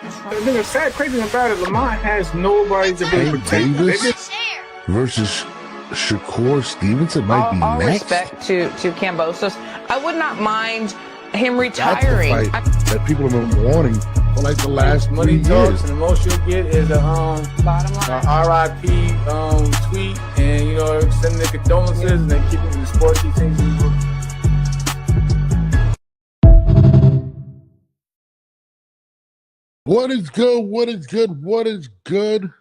The nigga sad crazy about it. Lamont has nobody to really Tank protect. Davis versus Shakur Stevenson might be all next. respect to Kambosos. I would not mind him That's the retiring. fight that people have been wanting for like the last 3 Money years. talks, and the most you'll get is a Bottom line. RIP tweet, and sending the condolences, and then keeping the sport he thinks he will. What is good? What is good? What is good?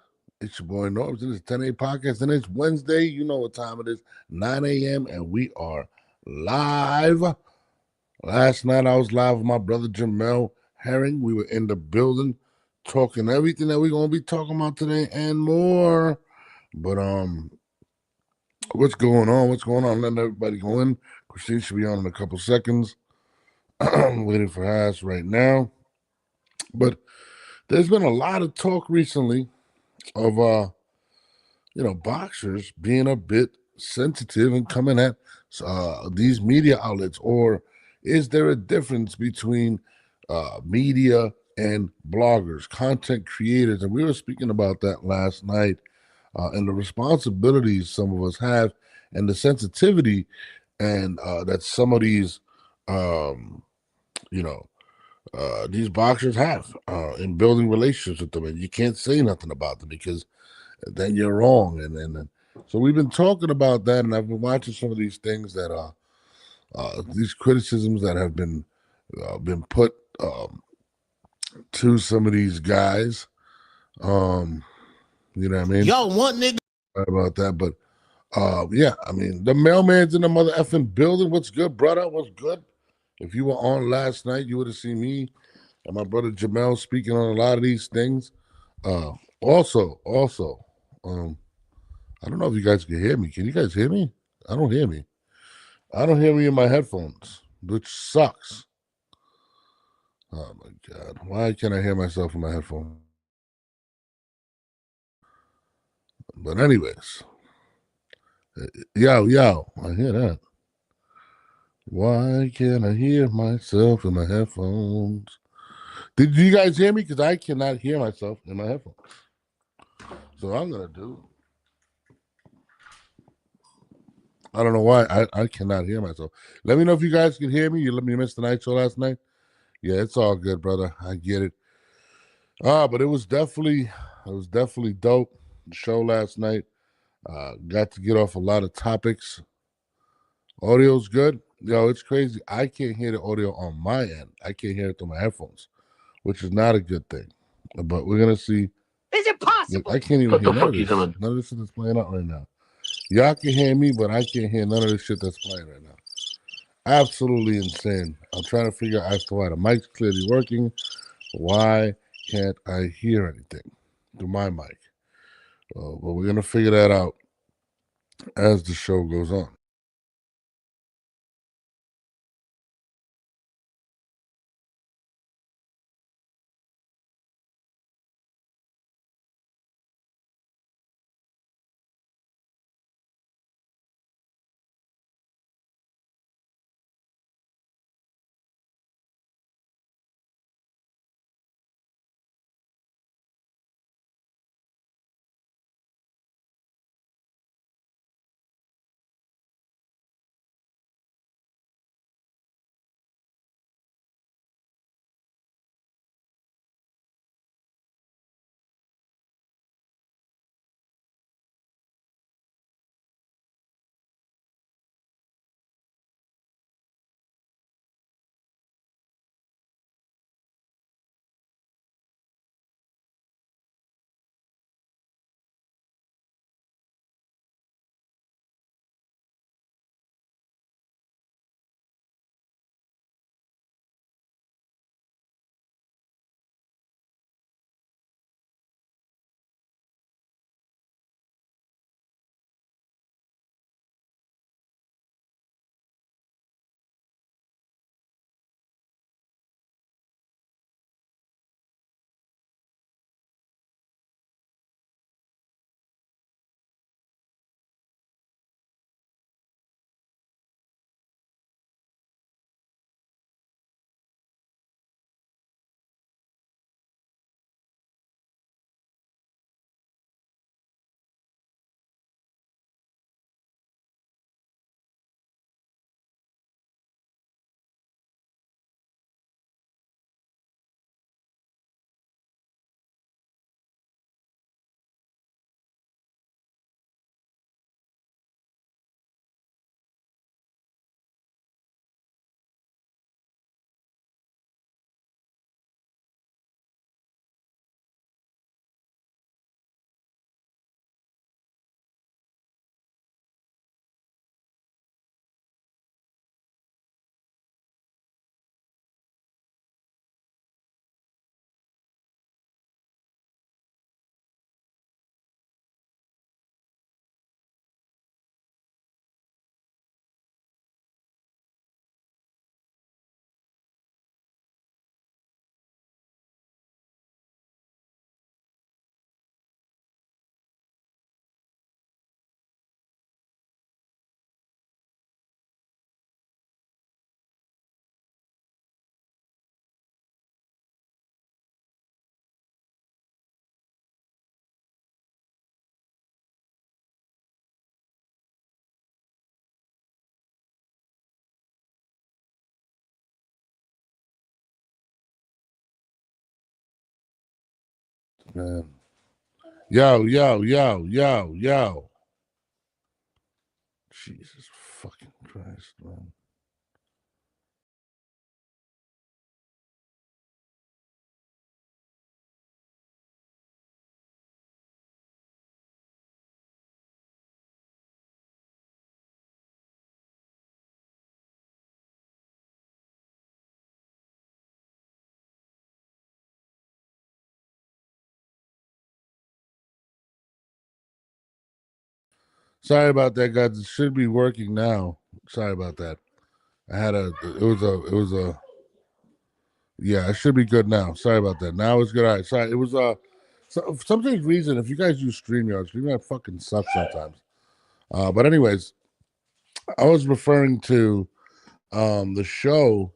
It's your boy Norbs, and it's 10 a podcast, and it's Wednesday. You know what time it is, 9 a.m., and we are live. Last night I was live with my brother Jamel Herring. We were in the building talking everything that we're going to be talking about today and more. But what's going on? What's going on? Letting everybody go in. Christine should be on in a couple seconds. I'm waiting for her ass right now. But there's been a lot of talk recently of boxers being a bit sensitive and coming at these media outlets, or is there a difference between media and bloggers, content creators? And we were speaking about that last night, and the responsibilities some of us have, and the sensitivity, and that some of these, these boxers have in building relationships with them, and you can't say nothing about them because then you're wrong. And so we've been talking about that, and I've been watching some of these things that these criticisms that have been put to some of these guys. You know what I mean? Yo, what nigga? Right about that, but yeah, I mean, the mailman's in the mother effing building. What's good, brother? What's good? If you were on last night, you would have seen me and my brother Jamel speaking on a lot of these things. Also, I don't know if you guys can hear me. Can you guys hear me? I don't hear me. I don't hear me in my headphones, which sucks. Oh my God. Why can't I hear myself in my headphones? But anyways, yo, I hear that. Why can't I hear myself in my headphones? Did you guys hear me? Because I cannot hear myself in my headphones. So what I'm going to do, I don't know why I cannot hear myself. Let me know if you guys can hear me. You let me miss the night show last night. Yeah, it's all good, brother. I get it. But it was definitely dope. The show last night. Got to get off a lot of topics. Audio's good. Yo, it's crazy. I can't hear the audio on my end. I can't hear it through my headphones, which is not a good thing. But we're gonna see. Is it possible? I can't even hear none of this. None of this shit that's playing out right now. Y'all can hear me, but I can't hear none of this shit that's playing right now. Absolutely insane. I'm trying to figure out as to why the mic's clearly working. Why can't I hear anything through my mic? But we're going to figure that out as the show goes on. man. Yo. Jesus fucking Christ, man. Sorry about that, guys. It should be working now. Sorry about that. Yeah, it should be good now. Sorry about that. Now it's good. All right. Sorry. It was for some reason, if you guys use StreamYard fucking sucks sometimes. But anyways, I was referring to the show,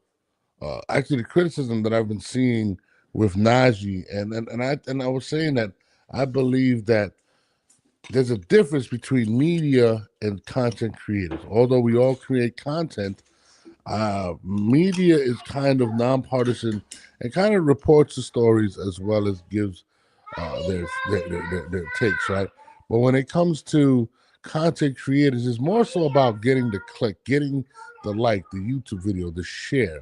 actually the criticism that I've been seeing with Najee, and I was saying that I believe that there's a difference between media and content creators. Although we all create content, media is kind of nonpartisan and kind of reports the stories as well as gives their takes, right? But when it comes to content creators, it's more so about getting the click, getting the like, the YouTube video, the share.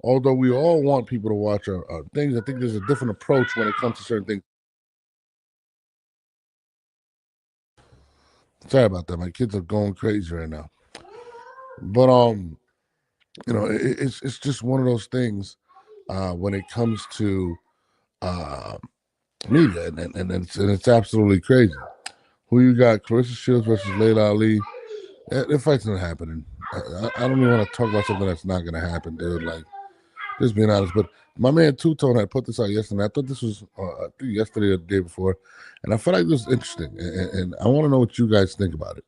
Although we all want people to watch our things, I think there's a different approach when it comes to certain things. Sorry about that. My kids are going crazy right now. But it's just one of those things when it comes to media, and it's absolutely crazy. Who you got? Clarissa Shields versus Layla Ali. That fight's not happening. I don't even want to talk about something that's not going to happen, dude. Like, just being honest. But my man Two Tone had put this out yesterday. I thought this was yesterday or the day before, and I felt like this was interesting. And I want to know what you guys think about it.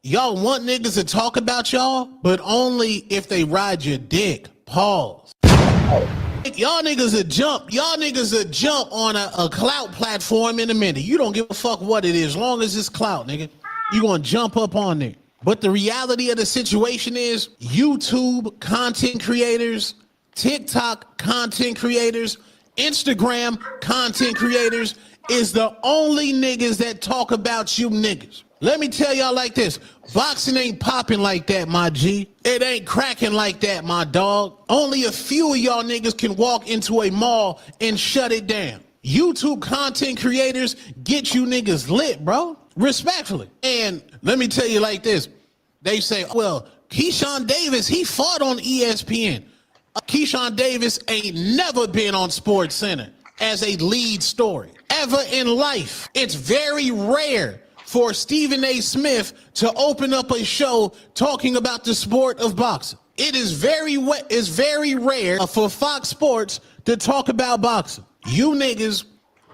Y'all want niggas to talk about y'all, but only if they ride your dick. Pause. Y'all niggas will jump. Y'all niggas will jump on a clout platform in a minute. You don't give a fuck what it is, as long as it's clout, nigga. You gonna jump up on there. But the reality of the situation is YouTube content creators, TikTok content creators, Instagram content creators is the only niggas that talk about you niggas. Let me tell y'all like this. Boxing ain't popping like that, my G. It ain't cracking like that, my dog. Only a few of y'all niggas can walk into a mall and shut it down. YouTube content creators get you niggas lit, bro. Respectfully. And let me tell you like this. They say, well, Keyshawn Davis, he fought on ESPN. Keyshawn Davis ain't never been on Sports Center as a lead story. Ever in life. It's very rare for Stephen A. Smith to open up a show talking about the sport of boxing. It is very rare for Fox Sports to talk about boxing. You niggas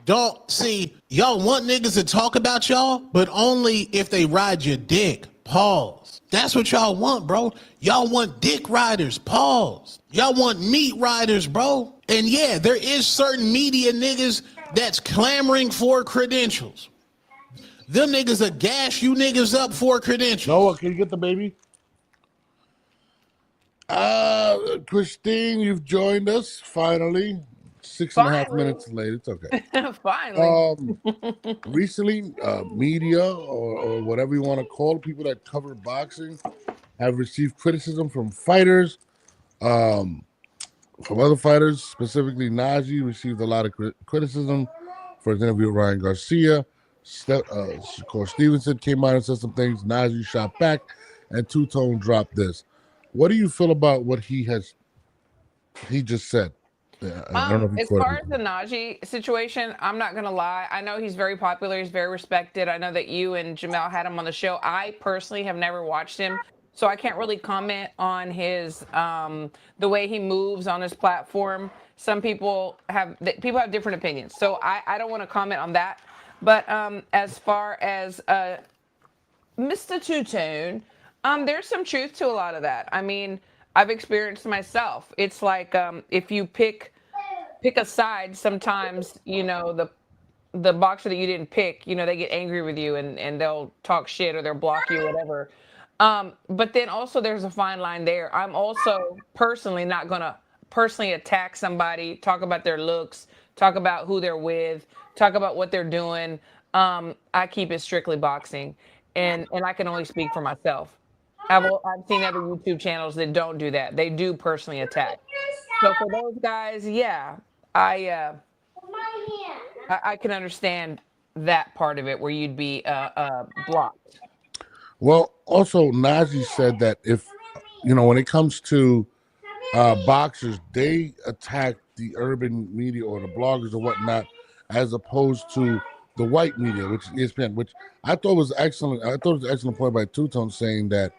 don't see, y'all want niggas to talk about y'all, but only if they ride your dick. Pause. That's what y'all want, bro. Y'all want dick riders. Pause. Y'all want meat riders, bro. And yeah, there is certain media niggas that's clamoring for credentials. Them niggas will gas you niggas up for credentials. Noah, can you get the baby? Christine, you've joined us finally. 6.5 minutes late. It's okay. Finally. Recently, media or whatever you want to call people that cover boxing have received criticism from fighters, from other fighters. Specifically, Najee received a lot of criticism for his interview with Ryan Garcia. Shakur Stevenson came out and said some things. Najee shot back, and Two Tone dropped this. What do you feel about what he just said? I don't know as far as the Najee situation, I'm not gonna lie. I know he's very popular. He's very respected. I know that you and Jamel had him on the show. I personally have never watched him, so I can't really comment on his the way he moves on his platform. Some people have different opinions, so I don't want to comment on that. But as far as Mr. Two Tone, there's some truth to a lot of that. I mean, I've experienced myself. It's like if you pick a side, sometimes the boxer that you didn't pick, they get angry with you and they'll talk shit or they'll block you or whatever. But then also there's a fine line there. I'm also personally not gonna personally attack somebody, talk about their looks, talk about who they're with, talk about what they're doing, I keep it strictly boxing, and I can only speak for myself. I've seen other YouTube channels that don't do that. They do personally attack. So for those guys, yeah, I uh, I can understand that part of it where you'd be blocked. Well, also Najee said that if when it comes to boxers, they attack the urban media or the bloggers or whatnot, as opposed to the white media, which is ESPN, which I thought was excellent. I thought it was an excellent point by Two-Tone saying that,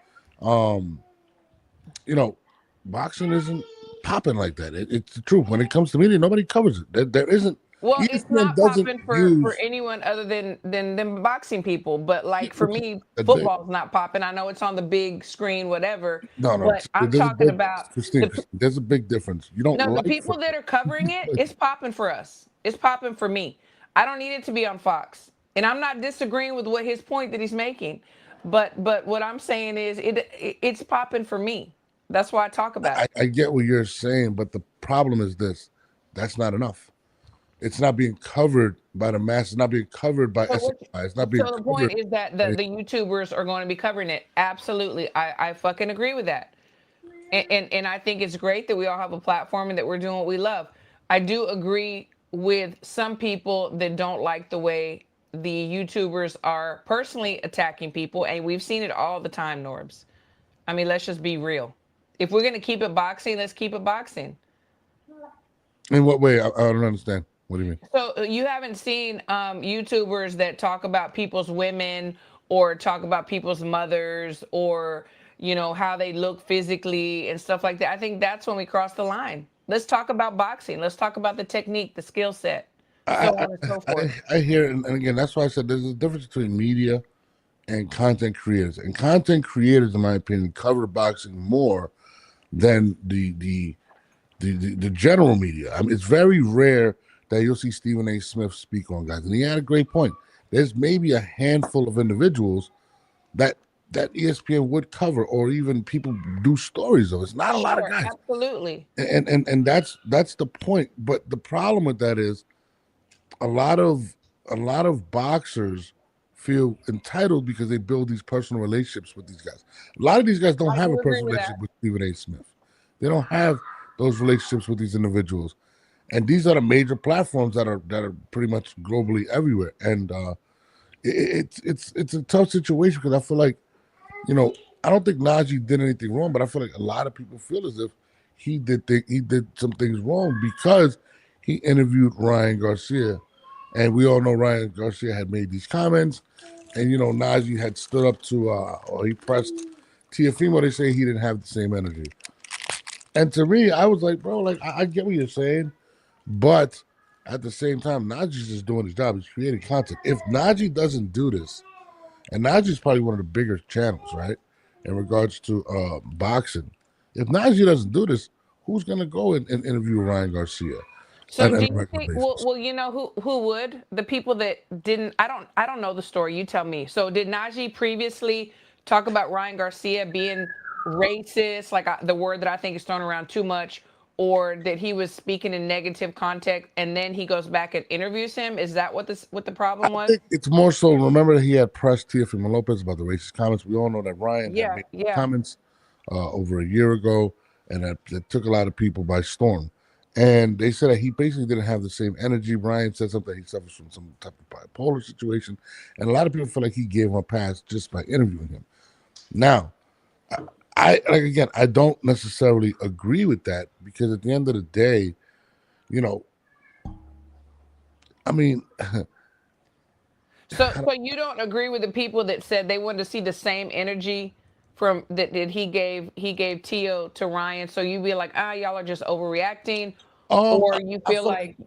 boxing isn't popping like that. It's the truth. When it comes to media, nobody covers it. There isn't. Well, ESPN it's not doesn't popping for use- anyone other than boxing people. But like for me, They- football's not popping. I know it's on the big screen, whatever. No, But I'm there's a talking big- about Christine, there's a big difference. You don't no, the like people that are covering it, it's popping for us. It's popping for me. I don't need it to be on Fox. And I'm not disagreeing with what his point that he's making. But what I'm saying is it's popping for me. That's why I talk about it. I get what you're saying, but the problem is this: that's not enough. It's not being covered by the masses. Not being covered by SNY. It's not being. So the point is that the YouTubers are going to be covering it. Absolutely, I fucking agree with that. And I think it's great that we all have a platform and that we're doing what we love. I do agree with some people that don't like the way the YouTubers are personally attacking people, and we've seen it all the time, Norbs. I mean, let's just be real. If we're going to keep it boxing, let's keep it boxing. In what way? I don't understand. What do you mean? So you haven't seen YouTubers that talk about people's women or talk about people's mothers or, how they look physically and stuff like that. I think that's when we cross the line. Let's talk about boxing. Let's talk about the technique, the skill set, so on and so forth. I hear it, and again, that's why I said there's a difference between media and content creators. And content creators, in my opinion, cover boxing more than the general media. I mean, it's very rare that you'll see Stephen A. Smith speak on guys, and he had a great point. There's maybe a handful of individuals that ESPN would cover, or even people do stories of. It's not a lot of guys. Absolutely. And that's the point. But the problem with that is a lot of boxers feel entitled because they build these personal relationships with these guys. A lot of these guys don't have a personal relationship with Stephen A. Smith. They don't have those relationships with these individuals. And these are the major platforms that are pretty much globally everywhere. And it's a tough situation because I feel like, I don't think Najee did anything wrong, but I feel like a lot of people feel as if he did some things wrong because he interviewed Ryan Garcia. And we all know Ryan Garcia had made these comments. And, Najee had stood up to, or he pressed Teofimo. They say he didn't have the same energy. And to me, I was like, bro, I get what you're saying. But at the same time, Najee's just doing his job. He's creating content. If Najee doesn't do this, and Najee's probably one of the bigger channels, right, in regards to boxing. If Najee doesn't do this, who's going to go and interview Ryan Garcia? So do you think? Well, who would? The people that didn't. I don't know the story. You tell me. So did Najee previously talk about Ryan Garcia being racist, like the word that I think is thrown around too much, or that he was speaking in negative context, and then he goes back and interviews him? Is that what the problem was? I think it's more so. Remember that he had pressed Teofimo Lopez about the racist comments. We all know that Ryan had made comments over a year ago, and that took a lot of people by storm. And they said that he basically didn't have the same energy. Ryan said something, he suffers from some type of bipolar situation. And a lot of people feel like he gave him a pass just by interviewing him. Now, I don't necessarily agree with that because at the end of the day, I mean. So you don't agree with the people that said they wanted to see the same energy from that he gave Tio to Ryan, so you be like, y'all are just overreacting, or you feel like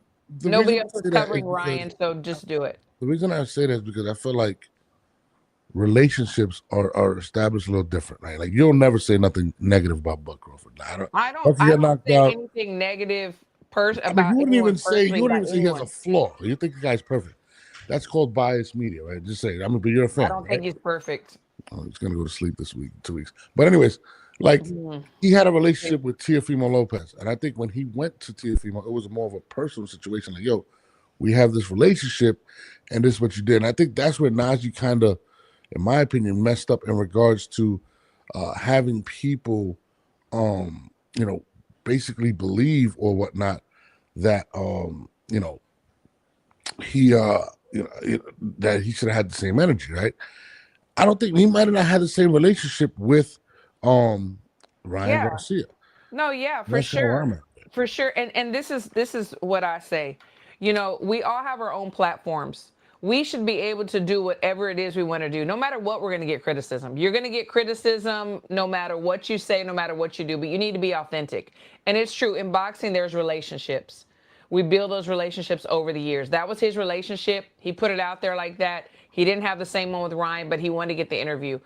nobody else is covering Ryan, so just do it. The reason I say that is because I feel like relationships are established a little different, right? Like you'll never say nothing negative about Buck Crawford. I don't say anything negative about. You wouldn't even say he has a flaw. You think the guy's perfect. That's called biased media, right? Just say it. But you're a fan. I don't think he's perfect. Oh, he's gonna go to sleep this week, 2 weeks. But anyways, Like Mhm. he had a relationship with Teofimo Lopez, and I think when he went to Teofimo, it was more of a personal situation. Like, yo, we have this relationship, and this is what you did. And I think that's where Najee kind of, in my opinion, messed up in regards to having people, you know, basically believe or whatnot that you know, he that he should have had the same energy, right? I don't think he might have not had the same relationship with Ryan Yeah. Garcia. No, yeah, for That's how sure. I'm at. For sure. And this is what I say. You know, we all have our own platforms. We should be able to do whatever it is we want to do, no matter what we're going to get criticism. You're going to get criticism no matter what you say, no matter what you do, but you need to be authentic. And it's true. In boxing, there's relationships. We build those relationships over the years. That was his relationship. He put it out there like that. He didn't have the same one with Ryan, but he wanted to get the interview.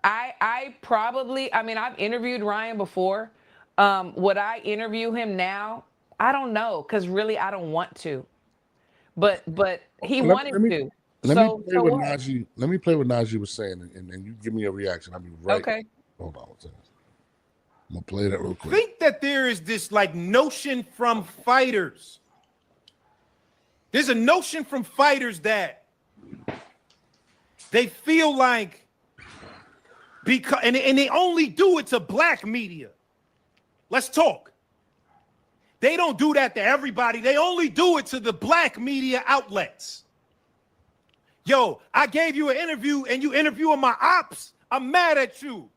I probably, I mean, I've interviewed Ryan before. Would I interview him now? I don't know, because really I don't want to. But he wanted to. Let me So play what what? Najee. Let me play what Najee was saying, and you give me a reaction. I'll be right. Okay. Hold on one second. I'm gonna play that real I quick. think that there is this like notion from fighters. There's a notion from fighters that they feel like because and they only do it to black media. Let's talk. They don't do that to everybody. They only do it to the black media outlets. Yo, I gave you an interview and you interviewing my ops. I'm mad at you.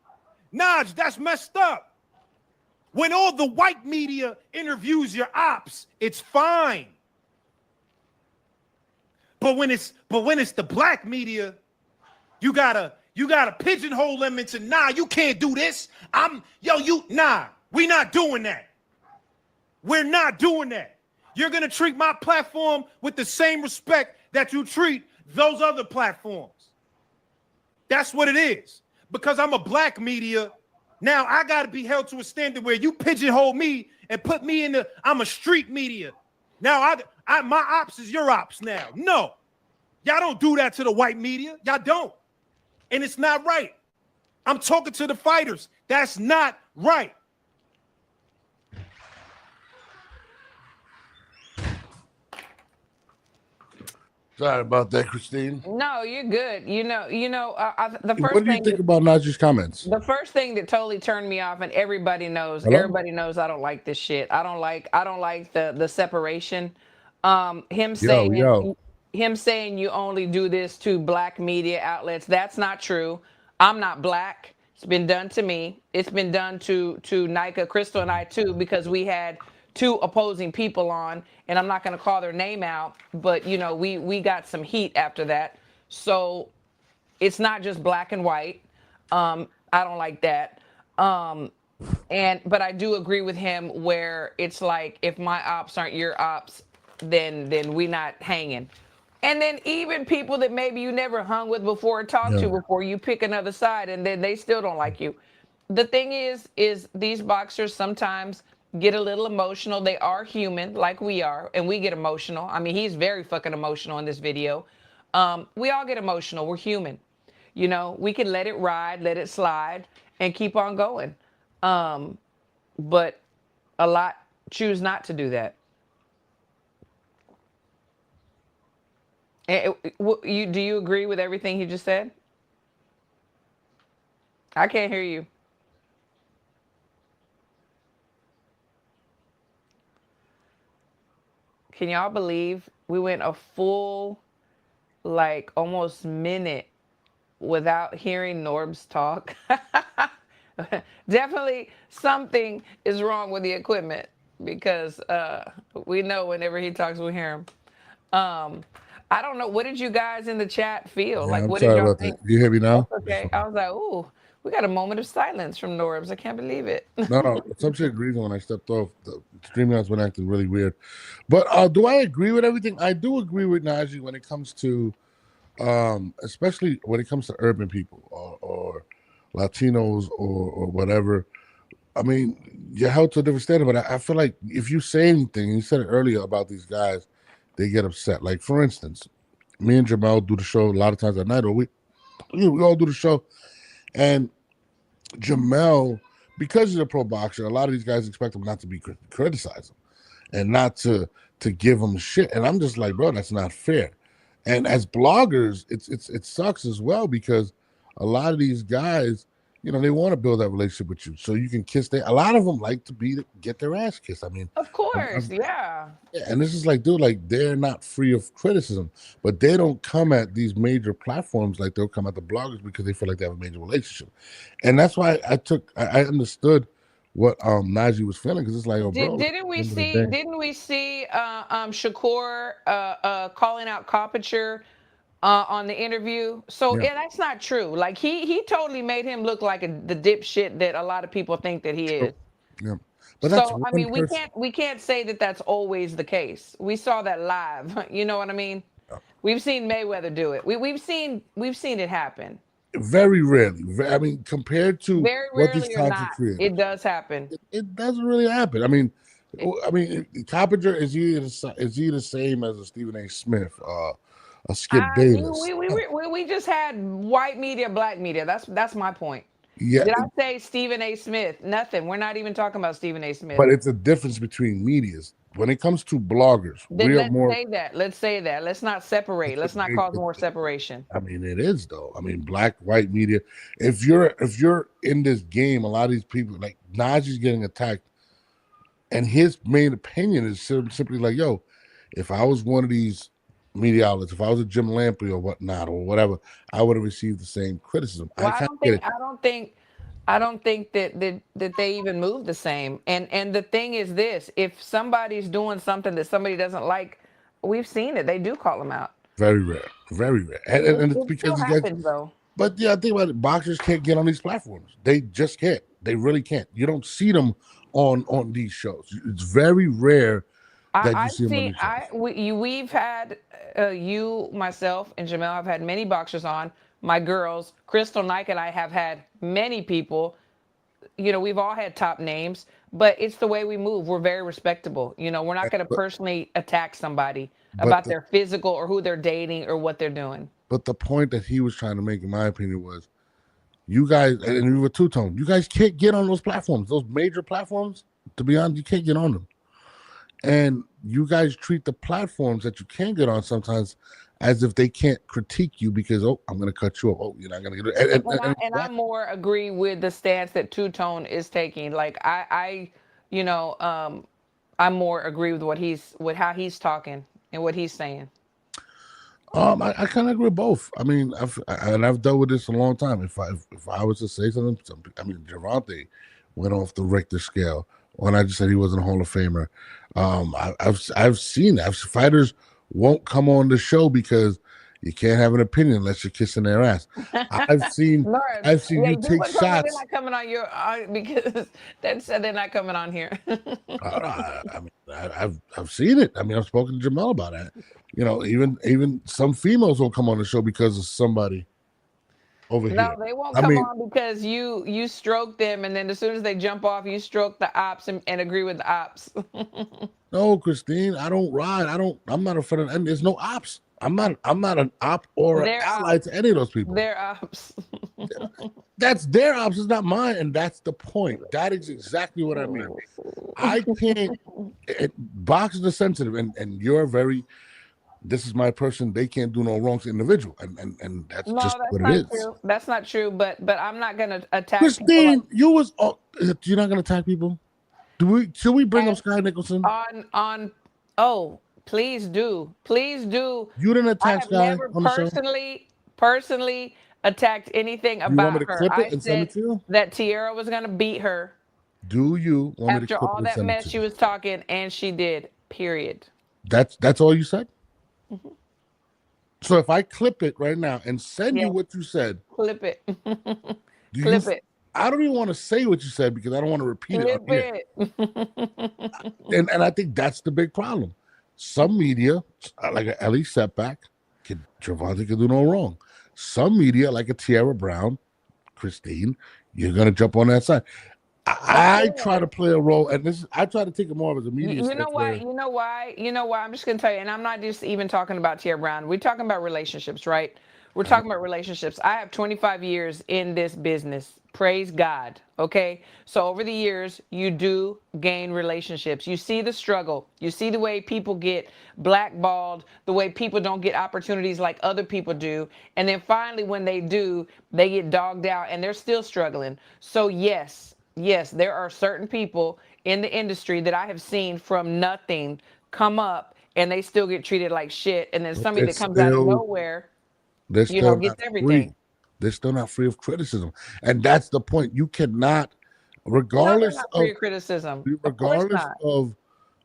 Naj, that's messed up. When all the white media interviews your ops, it's fine. But when it's the black media, you gotta pigeonhole them into you can't do this. We not doing that. We're not doing that. You're gonna treat my platform with the same respect that you treat those other platforms. That's what it is. Because I'm a black media, now I gotta be held to a standard where you pigeonhole me and put me in I'm a street media. Now my ops is your ops now. No, y'all don't do that to the white media. Y'all don't. And it's not right. I'm talking to the fighters. That's not right. Sorry about that, Christine. No, you're good. The first What do you thing think about Najee's comments? the first thing that totally turned me off, and everybody knows, Hello? everybody knows I don't like this shit. I don't like the separation. Him saying you only do this to black media outlets. That's not true. I'm not black. It's been done to me. It's been done to Nika, Crystal, and I too, because we had two opposing people on, and I'm not going to call their name out, but we got some heat after that. So it's not just black and white. I don't like that. But I do agree with him where it's like, if my ops aren't your ops, then we not hanging. And then even people that maybe you never hung with before or talked to before, you pick another side and then they still don't like you. The thing is these boxers sometimes get a little emotional. They are human like we are, and we get emotional. I mean, he's very fucking emotional in this video. We all get emotional. We're human. We can let it ride, let it slide, and keep on going. But a lot choose not to do that. Do you agree with everything he just said? I can't hear you. Can y'all believe we went a full, like, almost minute without hearing Norbs talk? Definitely something is wrong with the equipment, because we know whenever he talks, we hear him. I don't know. What did you guys in the chat feel? Yeah, Like, what sorry did y'all about think? that. You hear me now? Okay. I was like, ooh, we got a moment of silence from Norbs. I can't believe it. No, some shit agrees when I stepped off. The StreamYard's been acting really weird. But do I agree with everything? I do agree with Najee when it comes to, especially when it comes to urban people or Latinos or whatever. I mean, you're held to a different standard, but I feel like if you say anything, you said it earlier about these guys, they get upset. Like, for instance, me and Jamal do the show a lot of times at night, or we all do the show. And Jamel, because he's a pro boxer, a lot of these guys expect him not to be criticized and not to give him shit. And I'm just like, bro, that's not fair. And as bloggers, it sucks as well because a lot of these guys, you know, they want to build that relationship with you so you can kiss a lot of them like to get their ass kissed. I mean, Of course, yeah. and this is like, dude, like they're not free of criticism, but they don't come at these major platforms like they'll come at the bloggers because they feel like they have a major relationship. And that's why I understood what Najee was feeling, because it's like, oh, bro, Didn't we at the end see? of the day- Didn't we see Shakur calling out Carpenter on the interview? So Yeah. that's not true. Like he totally made him look like the dipshit that a lot of people think that he is. Yeah, but that's So I one mean, person. we can't say that that's always the case. We saw that live. You know what I mean? We've seen Mayweather do it. We've seen it happen. Very rarely. I mean, compared to Very what these rarely or content not, creators, it does happen. it doesn't really happen. I mean, Carpenter is he the same as a Stephen A. Smith, a Skip Bayless? We just had white media, black media. That's my point. Yeah, Did I say Stephen A. Smith? Nothing. We're not even talking about Stephen A. Smith. but it's a difference between medias. When it comes to bloggers, Then we are let's more. say that. Let's say that. Let's not separate. Let's not cause more separation. I mean, it is though. I mean, black, white media. If you're in this game, a lot of these people, like Najee's getting attacked, and his main opinion is simply like, yo, if I was one of these media outlets, if I was a Jim Lampley or whatnot or whatever, I would have received the same criticism. Well, I can't get it. I don't think that they even move the same. And the thing is this: if somebody's doing something that somebody doesn't like, we've seen it. They do call them out. Very rare, very rare, and it's It because still these guys. happens though. But yeah, I think about it. Boxers can't get on these platforms. They just can't. They really can't. You don't see them on these shows. It's very rare that you see them on these shows. We've had you, myself, and Jamel have had many boxers on. My girls, Crystal Nike, and I have had many people. You know, we've all had top names, but it's the way we move. We're very respectable. You know, we're not going to personally attack somebody about their physical or who they're dating or what they're doing. But the point that he was trying to make, in my opinion, was you guys, and you were two-tone, you guys can't get on those platforms, those major platforms. To be honest, you can't get on them. And you guys treat the platforms that you can get on sometimes as if they can't critique you because, oh, I'm going to cut you off. Oh, you're not going to get it. And I more agree with the stance that Two Tone is taking. Like I more agree with how he's talking and what he's saying. I kind of agree with both. I mean, I've dealt with this a long time. If I was to say something, I mean, Gervonta went off the Richter scale when I just said he wasn't a Hall of Famer. I've seen that. Fighters won't come on the show because you can't have an opinion unless you're kissing their ass. I've seen you take shots. They're not coming on your because that said they're not coming on here. I mean, I've seen it. I mean, I've spoken to Jamel about that. You know, even some females will come on the show because of somebody over here. No, they won't come on because you stroke them, and then as soon as they jump off, you stroke the ops and agree with the ops. No, Christine, I don't ride. I'm not a friend of, and there's no ops. I'm not an op or an ally to any of those people. They're ops. That's their ops, it's not mine, and that's the point. That is exactly what I mean. I can't. Boxers are sensitive, and you're very. This is my person. They can't do no wrong to individual, and that's just what it is. True. That's not true. But I'm not gonna attack. Christine, you're not gonna attack people. Should we bring up Sky Nicholson? Oh, please do. You didn't attack Sky. I have never personally attacked anything about you want me to her. clip it and send it to you? That Tierra was gonna beat her. Do you want me to after clip all it and that send mess it to she you? was talking, and she did. Period. That's all you said? Mm-hmm. So if I clip it right now and send you what you said, clip it. Clip it. I don't even want to say what you said because I don't want to repeat it. And I think that's the big problem. Some media, like an Ellie Setback, Gervonta can do no wrong. Some media, like a Tierra Brown, Christine, you're gonna jump on that side. I try to play a role, and I try to take it more of as a media. You know why? I'm just gonna tell you, and I'm not just even talking about Tierra Brown. We're talking about relationships, right? We're talking about relationships. I have 25 years in this business. Praise God. Okay. So over the years, you do gain relationships. You see the struggle. You see the way people get blackballed, the way people don't get opportunities like other people do. And then finally, when they do, they get dogged out and they're still struggling. So yes, there are certain people in the industry that I have seen from nothing come up and they still get treated like shit. And then somebody that comes out of nowhere, they're still gets not everything. free. They're still not free of criticism, and that's the point. You cannot, No, they're regardless not of free of criticism. Of course regardless not. of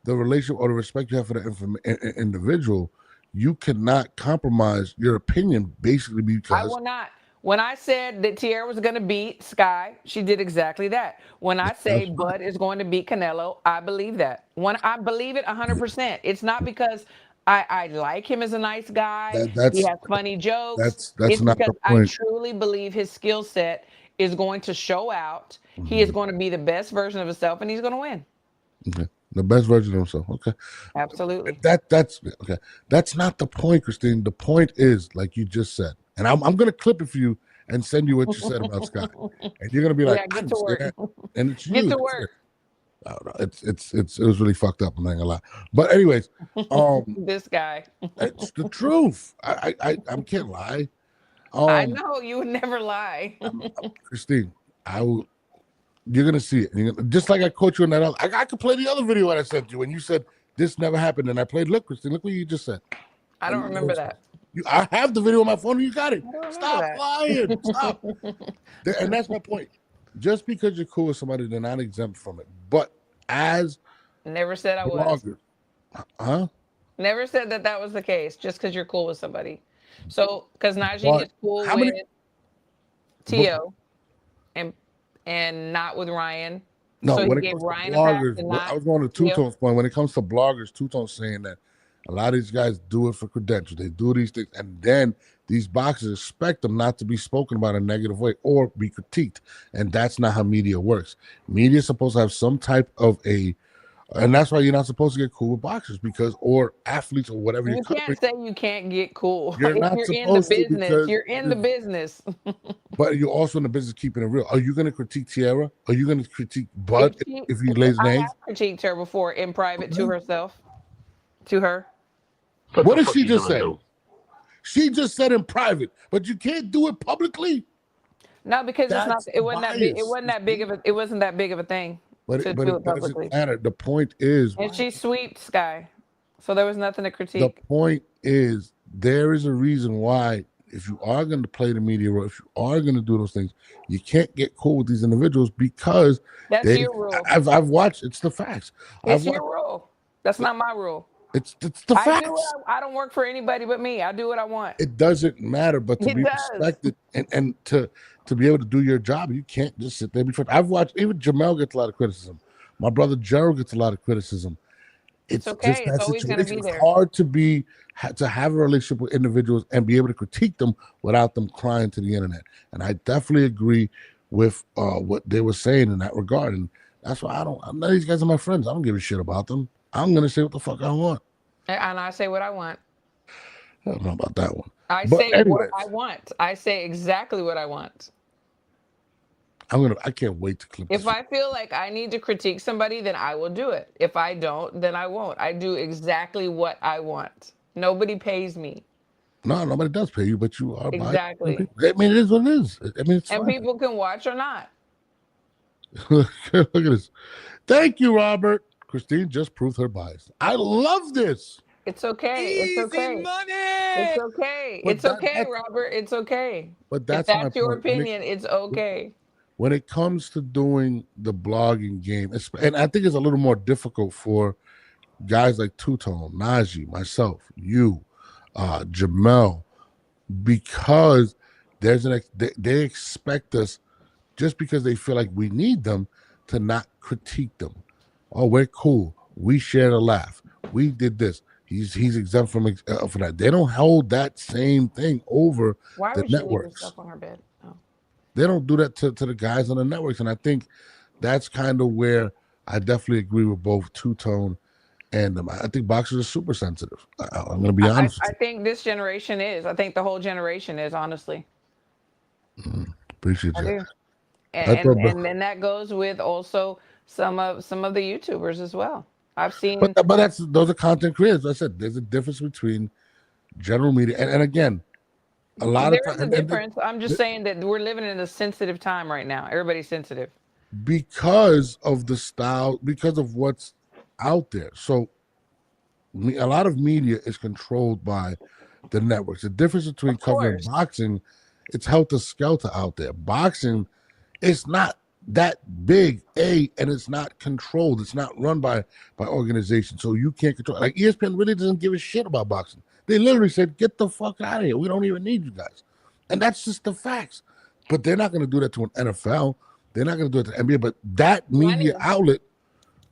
the relationship or the respect you have for the individual, you cannot compromise your opinion basically I because will not. When I said that Tierra was going to beat Sky, she did exactly that. When I say Bud is going to beat Canelo, I believe that. When I believe it 100%. It's not because I like him as a nice guy. He has funny jokes. that's It's not because the I point. truly believe his skill set is going to show out. He is going to be the best version of himself, and he's going to win. Okay. The best version of himself. Okay. Absolutely. That's okay. That's not the point, Christine. The point is, like you just said, and I'm gonna clip it for you and send you what you said about Scott, and you're gonna be like, Yeah, get to work. and it's you. Get to work. I don't know. It was really fucked up. I'm not gonna lie. But anyways, This guy. it's the truth. I can't lie. I know you would never lie. Christine, you're gonna see it. Just like I caught you in that. I could play the other video that I sent you, and you said this never happened, and I played. Look, Christine, look what you just said. I don't remember that. I have the video on my phone, and you got it. I don't remember Stop that. lying. Stop. And that's my point. Just because you're cool with somebody, they're not exempt from it. But as Never said I was. bloggers, huh? Never said that was the case. Just because you're cool with somebody. So, because Najee But is cool how with many- Tio, and not with Ryan. No, So he when it gave comes to Ryan a pass bloggers, and I not was going to Tio? Two-Tone's point. When it comes to bloggers, Two-Tone's saying that a lot of these guys do it for credentials. They do these things, and then these boxers expect them not to be spoken about in a negative way or be critiqued. And that's not how media works. Media is supposed to have some type of and that's why you're not supposed to get cool with boxers or athletes or whatever. You can't say you can't get cool. You're If not you're in the supposed to business. because You're in the business. But you're also in the business of keeping it real. Are you going to critique Tierra? Are you going to critique Bud if he lays I names? have critiqued her before in private to herself. To her. What did she just say? She just said in private, but you can't do it publicly. No, because That's it wasn't that big. It bias. wasn't that big of a. It wasn't that big of a thing. But to it do it doesn't publicly. matter. The point is, And she sweeped Sky, so there was nothing to the critique. point is, there is a reason why. If you are going to play the media role, if you are going to do those things, you can't get cool with these individuals because That's your rule. I've watched. It's the facts. It's your rule. That's not my rule. It's the facts. I don't work for anybody but me. I do what I want. It doesn't matter, but to It be does. respected and to be able to do your job, you can't just sit there. I've watched, even Jamel gets a lot of criticism. My brother Gerald gets a lot of criticism. It's okay. just It's that always gonna situation. be there. It's hard to have a relationship with individuals and be able to critique them without them crying to the internet. And I definitely agree with what they were saying in that regard. And that's why none of these guys are my friends. I don't give a shit about them. I'm gonna say what the fuck I want. And I say what I want. I don't know about that one. I But say anyways. what I want. I say exactly what I want. I can't wait to clip If this. I feel like I need to critique somebody, then I will do it. If I don't, then I won't. I do exactly what I want. Nobody pays me. No, nobody does pay you, but you are biased. Exactly. I mean, it is what it is. I mean, it's And fine. people can watch or not. Look at this. Thank you, Robert. Christine just proved her bias. I love this. It's okay. It's okay. It's okay. But It's okay, that's- Robert. It's okay. But If that's that's my your point. opinion, it's okay. When it comes to doing the blogging game, and I think it's a little more difficult for guys like Two-Tone, Najee, myself, you, Jamel, because they expect us, just because they feel like we need them, to not critique them. Oh, we're cool. We shared a laugh. We did this. He's exempt from that. They don't hold that same thing over Why the would she leave networks. herself on her bed? Oh. They don't do that to the guys on the networks. And I think that's kind of where I definitely agree with both Two-Tone And I think boxers are super sensitive. I'm going to be honest I with think this generation is. I think the whole generation is, honestly. you. Appreciate I you. do. I thought, And then that goes with also some of the YouTubers as well. I've seen. but those are content creators. I said there's a difference between general media and again, a lot of There is a time difference. I'm just saying that we're living in a sensitive time right now. Everybody's sensitive. because of the style, because of what's out there. So a lot of media is controlled by the networks. The difference between Of covering course. boxing, it's helter skelter out there. Boxing, it's not that big, and it's not controlled. It's not run by organizations, so you can't control. Like ESPN really doesn't give a shit about boxing. They literally said, "Get the fuck out of here. We don't even need you guys," and that's just the facts. But they're not going to do that to an NFL. They're not going to do it to the NBA. But that media outlet.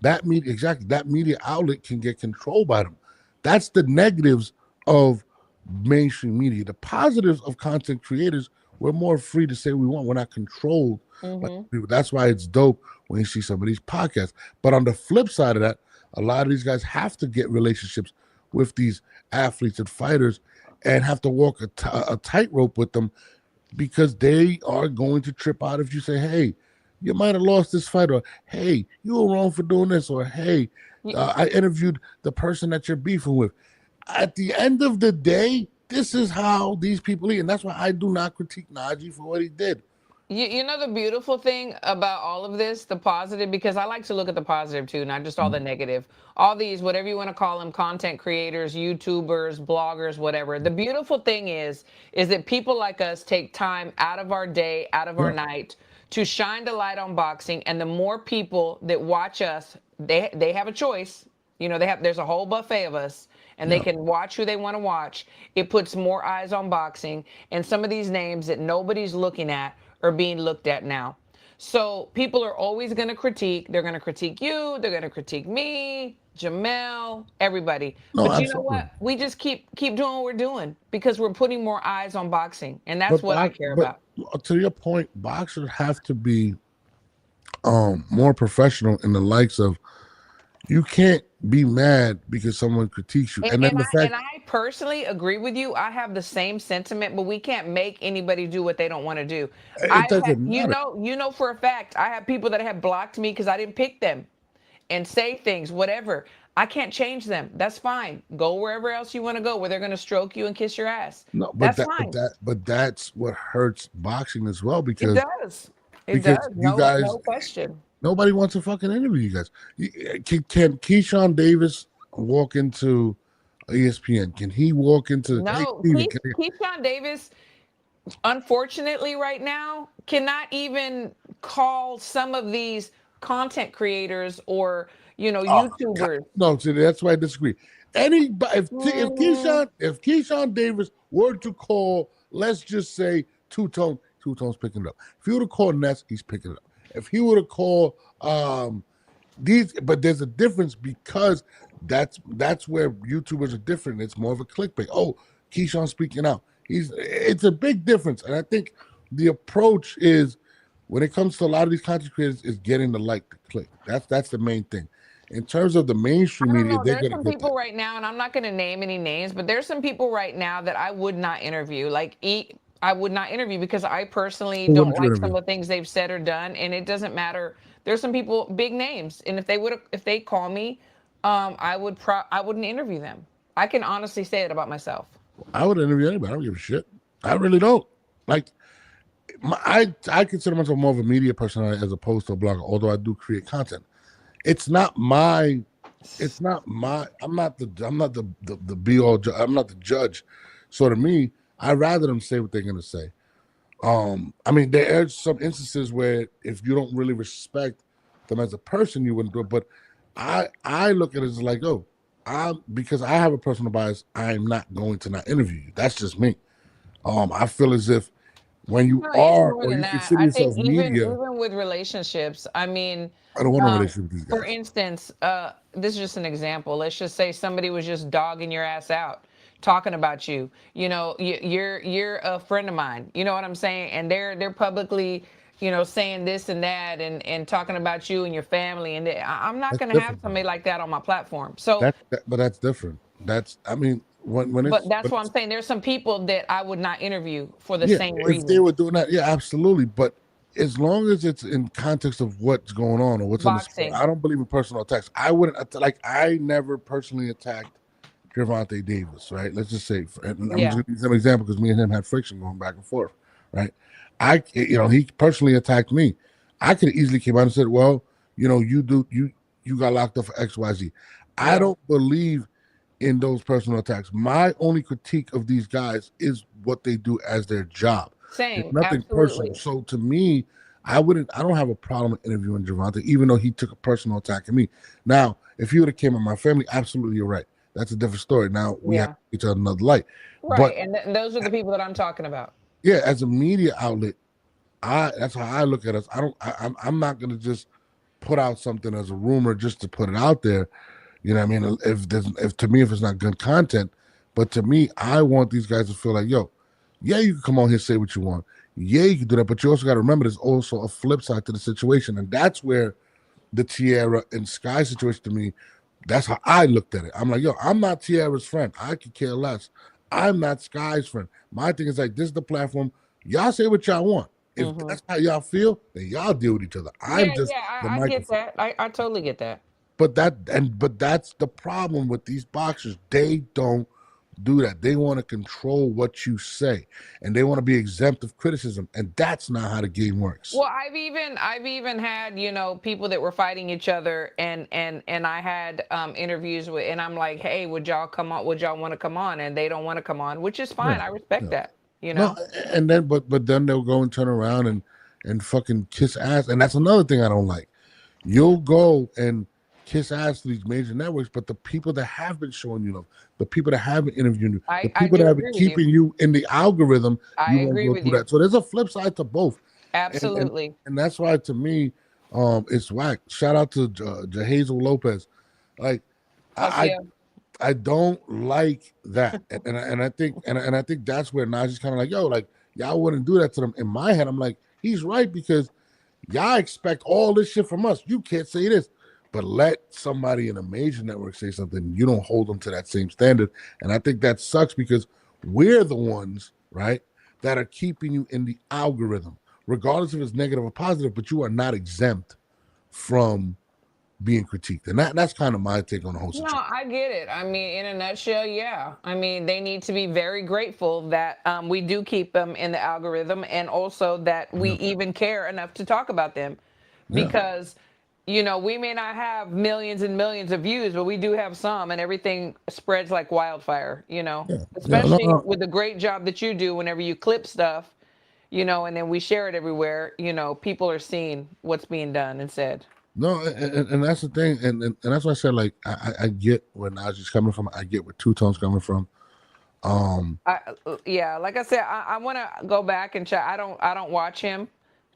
That media outlet can get controlled by them. That's the negatives of mainstream media. The positives of content creators, we're more free to say what we want. We're not controlled by people. That's why it's dope when you see some of these podcasts. But on the flip side of that, a lot of these guys have to get relationships with these athletes and fighters and have to walk a tightrope with them because they are going to trip out if you say, hey, you might have lost this fight, or hey, you were wrong for doing this, or hey, I interviewed the person that you're beefing with. At the end of the day, this is how these people eat, and that's why I do not critique Najee for what he did. You know the beautiful thing about all of this, the positive, because I like to look at the positive too, not just all the negative. All these, whatever you want to call them, content creators, YouTubers, bloggers, whatever. The beautiful thing is that people like us take time out of our day, out of our night, to shine the light on boxing. And the more people that watch us, they have a choice. You know, there's a whole buffet of us, and they can watch who they want to watch. It puts more eyes on boxing, and some of these names that nobody's looking at are being looked at now. So people are always going to critique. They're going to critique you. They're going to critique me, Jamel, everybody. No, but you know absolutely. what? We just keep doing what we're doing because we're putting more eyes on boxing, and that's what I care about. To your point, boxers have to be more professional in the likes of you can't be mad because someone critiques you. And then the fact, And I personally agree with you. I have the same sentiment, but we can't make anybody do what they don't want to do. it doesn't matter. You know for a fact, I have people that have blocked me because I didn't pick them and say things, whatever. I can't change them. That's fine. Go wherever else you want to go, where they're going to stroke you and kiss your ass. No, but That's fine. but that's what hurts boxing as well because It does. It because does. you guys, No question. nobody wants to fucking interview you guys. Can Keyshawn Davis walk into ESPN? Can he walk into? No, Keyshawn Davis, unfortunately, right now, cannot even call some of these content creators or YouTubers. No, see, that's why I disagree. Anybody, if Keyshawn Davis were to call, let's just say Two-Tone's picking it up. If he were to call Ness, he's picking it up. If he were to call these, but there's a difference because that's where YouTubers are different. It's more of a clickbait. Oh, Keyshawn speaking out. It's a big difference, and I think the approach is when it comes to a lot of these content creators is getting the like to click. That's the main thing. In terms of the mainstream media, there's some people right now, and I'm not going to name any names, but there's some people right now that I would not interview. I would not interview because I personally don't like some of the things they've said or done, and it doesn't matter. There's some people, big names, and if they call me, I wouldn't interview them. I can honestly say it about myself. I would interview anybody. I don't give a shit. I really don't. Like, I consider myself more of a media personality as opposed to a blogger, although I do create content. I'm not the be all. I'm not the judge. So to me, I'd rather them say what they're gonna say. I mean, there are some instances where if you don't really respect them as a person, you wouldn't do it. But I look at it as like, oh, because I have a personal bias, I'm not going to not interview you. That's just me. I feel as if when you are or you consider yourself media, even with relationships, I mean, I don't want a relationship with these guys. For instance, this is just an example. Let's just say somebody was just dogging your ass out, talking about you. You know, you're a friend of mine. You know what I'm saying? And they're publicly saying this and that and talking about you and your family. And I'm not That's going to have different. somebody like that on my platform. So, But that's different. I mean, when it's but that's when what I'm saying. There's some people that I would not interview for the yeah, same if reason. they were doing that, yeah, absolutely. But as long as it's in context of what's going on or what's in the sport, Boxing. I don't believe in personal attacks. I wouldn't like. I never personally attacked Gervonta Davis, right? Let's just say, and I'm Yeah. just gonna use an example because me and him had friction going back and forth, right? He personally attacked me. I could have easily came out and said, well, you got locked up for XYZ. I Yeah. don't believe in those personal attacks. My only critique of these guys is what they do as their job. Same. It's nothing Absolutely. personal. So to me, I don't have a problem interviewing Gervonta, even though he took a personal attack at me. Now, if you would have came at my family, absolutely you're right. That's a different story. Now we Yeah. have each other another light. Right. But And those are the people that I'm talking about. yeah, as a media outlet, that's how I look at us. I'm not gonna just put out something as a rumor just to put it out there. You know what I mean? If to me, if it's not good content, but to me, I want these guys to feel like, yo, yeah, you can come on here say what you want. Yeah, you can do that, but you also got to remember there's also a flip side to the situation, and that's where the Tierra and Sky situation to me, that's how I looked at it. I'm like, yo, I'm not Tierra's friend. I could care less. I'm not Sky's friend. My thing is like, this is the platform. Y'all say what y'all want. If that's how y'all feel, then y'all deal with each other. I'm Yeah, just yeah, the I get microphone. that. I totally get that. But that's the problem with these boxers. They don't do that. They want to control what you say, and they want to be exempt of criticism, and that's not how the game works. Well, I've even had people that were fighting each other, and I had interviews with, and I'm like, hey, would y'all come on? Would y'all want to come on? And they don't want to come on, which is fine. Yeah, I respect yeah. that. You know. No, and then but then they'll go and turn around and fucking kiss ass, and that's another thing I don't like. You'll go and kiss ass to these major networks, but the people that have been showing you love, the people that have been interviewing you, I the people do that have agree been with keeping you in the algorithm, I you won't agree go with through you. that. So there's a flip side to both. Absolutely. And that's why to me, it's whack. Shout out to Jahazel Lopez. Like I don't like that, and I think that's where Najee's kind of like, yo, like y'all wouldn't do that to them. In my head, I'm like, he's right because y'all expect all this shit from us. You can't say this, but let somebody in a major network say something. You don't hold them to that same standard, and I think that sucks because we're the ones, right, that are keeping you in the algorithm, regardless if it's negative or positive. But you are not exempt from being critiqued, and that's kind of my take on the whole situation. No, I get it. I mean, in a nutshell, yeah. I mean, they need to be very grateful that we do keep them in the algorithm, and also that we even care enough to talk about them, because we may not have millions and millions of views, but we do have some, and everything spreads like wildfire. Especially with the great job that you do whenever you clip stuff, and then we share it everywhere. People are seeing what's being done and said. No, and that's the thing, and that's why I said, like, I get where Najee's coming from. I get where Two Tone's coming from. Like I said, I want to go back and check. I don't watch him,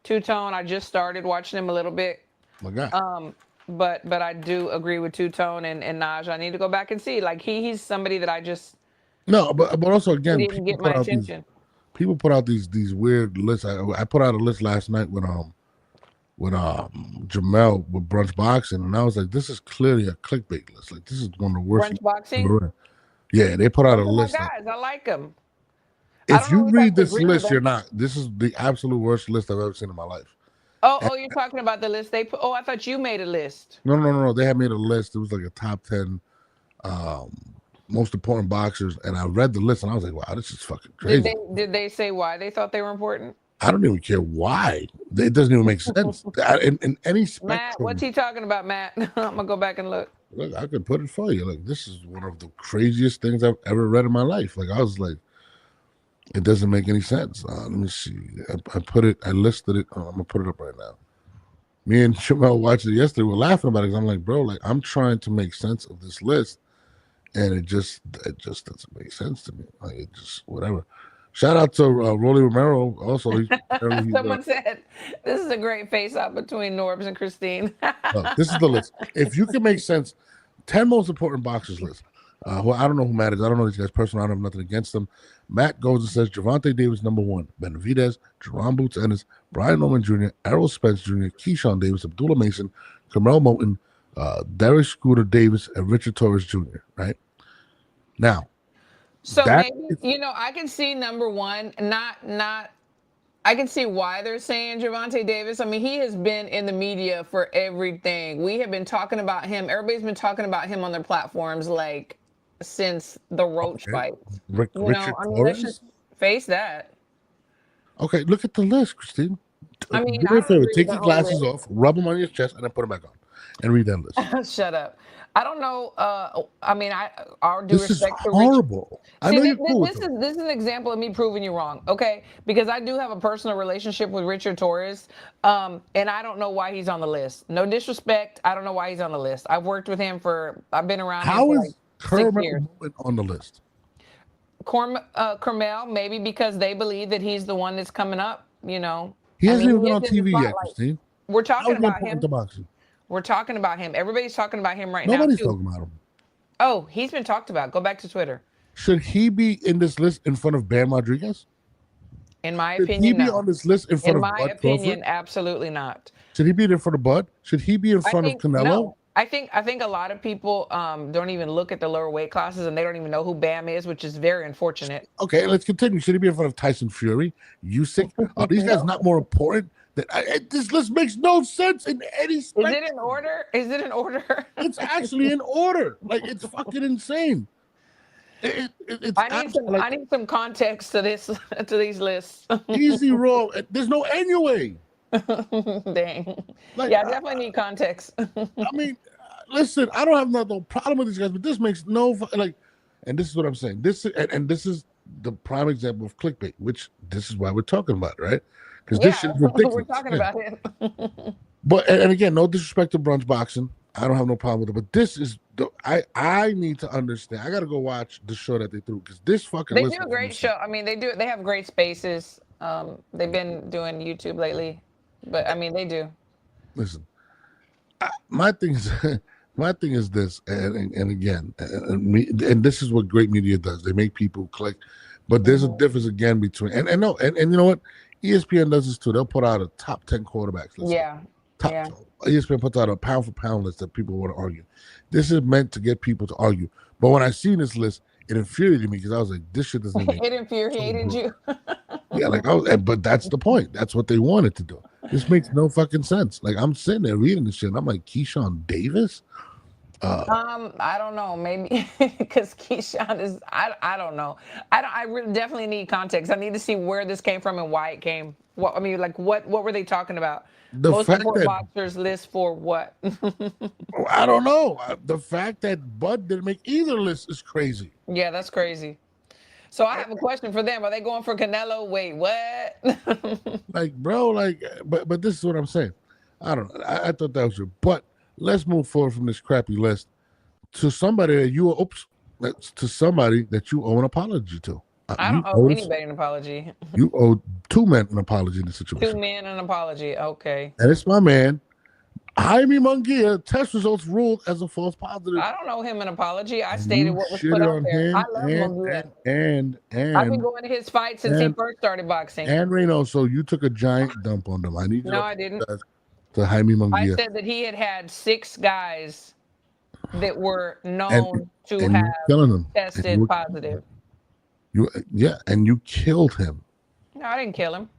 Two Tone. I just started watching him a little bit. My God. But I do agree with Two Tone and Naj. I need to go back and see. Like he's somebody that I just but also again, didn't get my attention. People put out these weird lists. I put out a list last night with Jamel with Brunch Boxing, and I was like, this is clearly a clickbait list. Like this is one of the worst. Brunch Boxing? Yeah, they put out a Oh, list. guys, I like them. If you read this list, you're not. This is the absolute worst list I've ever seen in my life. Oh, you're talking about the list they put. Oh, I thought you made a list. No. They had made a list. It was like a top 10 most important boxers, and I read the list and I was like, wow, this is fucking crazy. Did they say why they thought they were important? I don't even care why. It doesn't even make sense. In any spectrum. Matt, what's he talking about, Matt? I'm gonna go back and look. Look, I could put it for you. Like, this is one of the craziest things I've ever read in my life. Like, I was like, it doesn't make any sense. Let me see. I listed it. I'm gonna put it up right now. Me and Jamel watched it yesterday. We're laughing about it. I'm like, bro, like, I'm trying to make sense of this list, and it just doesn't make sense to me. Like, it just whatever. Shout out to Rolly Romero. Also, Someone said this is a great face-off between Norbs and Christine. This is the list. If you can make sense, 10 most important boxers list. who I don't know who Matt is. I don't know these guys personally. I don't have nothing against them. Matt goes and says Gervonta Davis #1, Benavidez, Jerome Boots Ennis, Brian Norman Jr., Errol Spence Jr., Keyshawn Davis, Abdullah Mason, Kamel Moton, Derek Scooter Davis, and Richard Torres Jr. Right now. So That maybe I can see #1, not. I can see why they're saying Gervonta Davis. I mean, he has been in the media for everything. We have been talking about him. Everybody's been talking about him on their platforms like since the Roach fight. Richard Let's Torres. just face that. Okay, look at the list, Christine. I mean, do me I a favor. agree Take with your the whole glasses list. off, rub them on your chest, and then put them back on, and read that list. Shut up. I don't know. I mean, our due This is respect to Richard. horrible. I know you're cool with This them. is an example of me proving you wrong, okay? Because I do have a personal relationship with Richard Torres, and I don't know why he's on the list. No disrespect, I don't know why he's on the list. I've worked with him I've been around him How for is like 6 Carmel years. on the list? Carmel, maybe because they believe that he's the one that's coming up. He I hasn't mean, even been he on is in the TV yet, spotlight. Christine. We're How talking is he about important him. to boxing? We're talking about him. Everybody's talking about him right Nobody's now. talking about him. Oh, he's been talked about. Go back to Twitter. Should he be in this list in front of Bam Rodriguez? In my Should he opinion, be no. on this list in front In of my Bud opinion, Crawford? absolutely not. Should he be in front of Bud? Should he be in front of Canelo? No. I think a lot of people don't even look at the lower weight classes and they don't even know who Bam is, which is very unfortunate. Okay, let's continue. Should he be in front of Tyson Fury? Usyk? Are these guys not more important? This list makes no sense in any Is spectrum. it in order? Is it in order? It's actually in order. Like, it's fucking insane. It's I need some context to this to these lists. easy roll. There's no anyway. Dang. Like, Yeah, I definitely need context. I mean, listen, I don't have no problem with these guys, but this makes and this is what I'm saying. And this is the prime example of clickbait, which this is why we're talking about, right? Because this shit is ridiculous. We're talking about it. But and again, no disrespect to brunch boxing. I don't have no problem with it. But this is I need to understand. I gotta go watch the show that they threw because this fucking They list do a is great insane. show. I mean, they have great spaces. They've been doing YouTube lately, but I mean, they do. Listen, my thing is this, and again, and this is what great media does. They make people click, but there's a difference again between and you know what, ESPN does this too. They'll put out a top 10 quarterbacks list. Yeah. Yeah. ESPN puts out a pound for pound list that people want to argue. This is meant to get people to argue. But when I seen this list, it infuriated me because I was like, this shit doesn't make It infuriated you. Yeah, but that's the point. That's what they wanted to do. This makes no fucking sense. Like, I'm sitting there reading this shit, and I'm like, Keyshawn Davis? I don't know, maybe because Keyshawn is. I don't know. I really definitely need context. I need to see where this came from and why it came. What were they talking about? The Most fact important that- boxers list for what? I don't know. The fact that Bud didn't make either list is crazy. Yeah, that's crazy. So I have a question for them. Are they going for Canelo? Wait, what? Like, bro, but this is what I'm saying. I don't know. I thought that was your. But let's move forward from this crappy list to somebody that you owe an apology to. I don't owe anybody an apology. You owe two men an apology in this situation. 2 men an apology. Okay. And it's my man, Jaime Munguia. Test results ruled as a false positive. I don't owe him an apology. I stated what was shitted put out on there. him I love Munguia. and I've been going to his fight since he first started boxing. and Reynoso, you took a giant dump on them. I need you No, to I didn't. to Jaime I Munguia. said that he had 6 guys that were known to and you have were killing them. tested positive. And you killed him. No, I didn't kill him.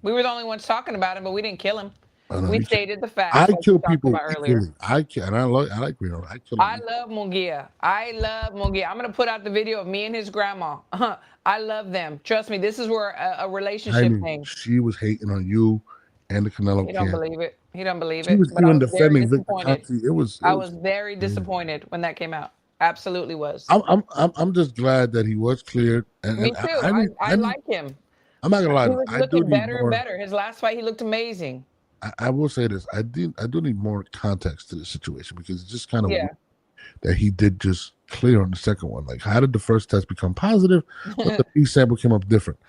We were the only ones talking about him, but we didn't kill him. I know We you stated the facts. I like we kill talked people about earlier. equally. I like Reno. I kill I them. love Munguia. I'm gonna put out the video of me and his grandma. I love them. Trust me, this is where a relationship Jaime, thing. she was hating on you and the Canelo He don't camp. believe it. He don't believe She it. was But I even was very defending Victor disappointed. Conte. I was very disappointed when that came out. Absolutely was. I'm just glad that he was cleared. And, Me and too. I need- like him. I'm not gonna lie. He to you. was I do looking need better more. and better. His last fight, he looked amazing. I will say this. I do need more context to the situation because it's just kind of Yeah. weird that he did just clear on the second one. Like, how did the first test become positive, but the B sample came up different?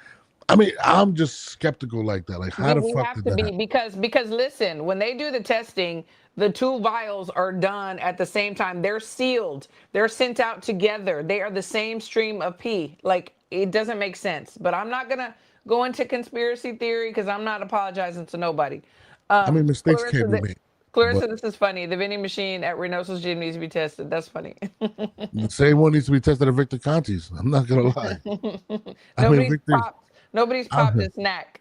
I mean, I'm just skeptical like that. Like, how the We fuck have did to that be happen? because listen, when they do the testing, the two vials are done at the same time. They're sealed. They're sent out together. They are the same stream of pee. Like it doesn't make sense. But I'm not gonna go into conspiracy theory because I'm not apologizing to nobody. I mean, mistakes Clarissa, can't be made. Clarissa, But this is funny. The vending machine at Reynoso's gym needs to be tested. That's funny. the same one needs to be tested at Victor Conti's. I'm not gonna lie. I mean, nobody's Victor. popped. Nobody's I'm, popped a snack.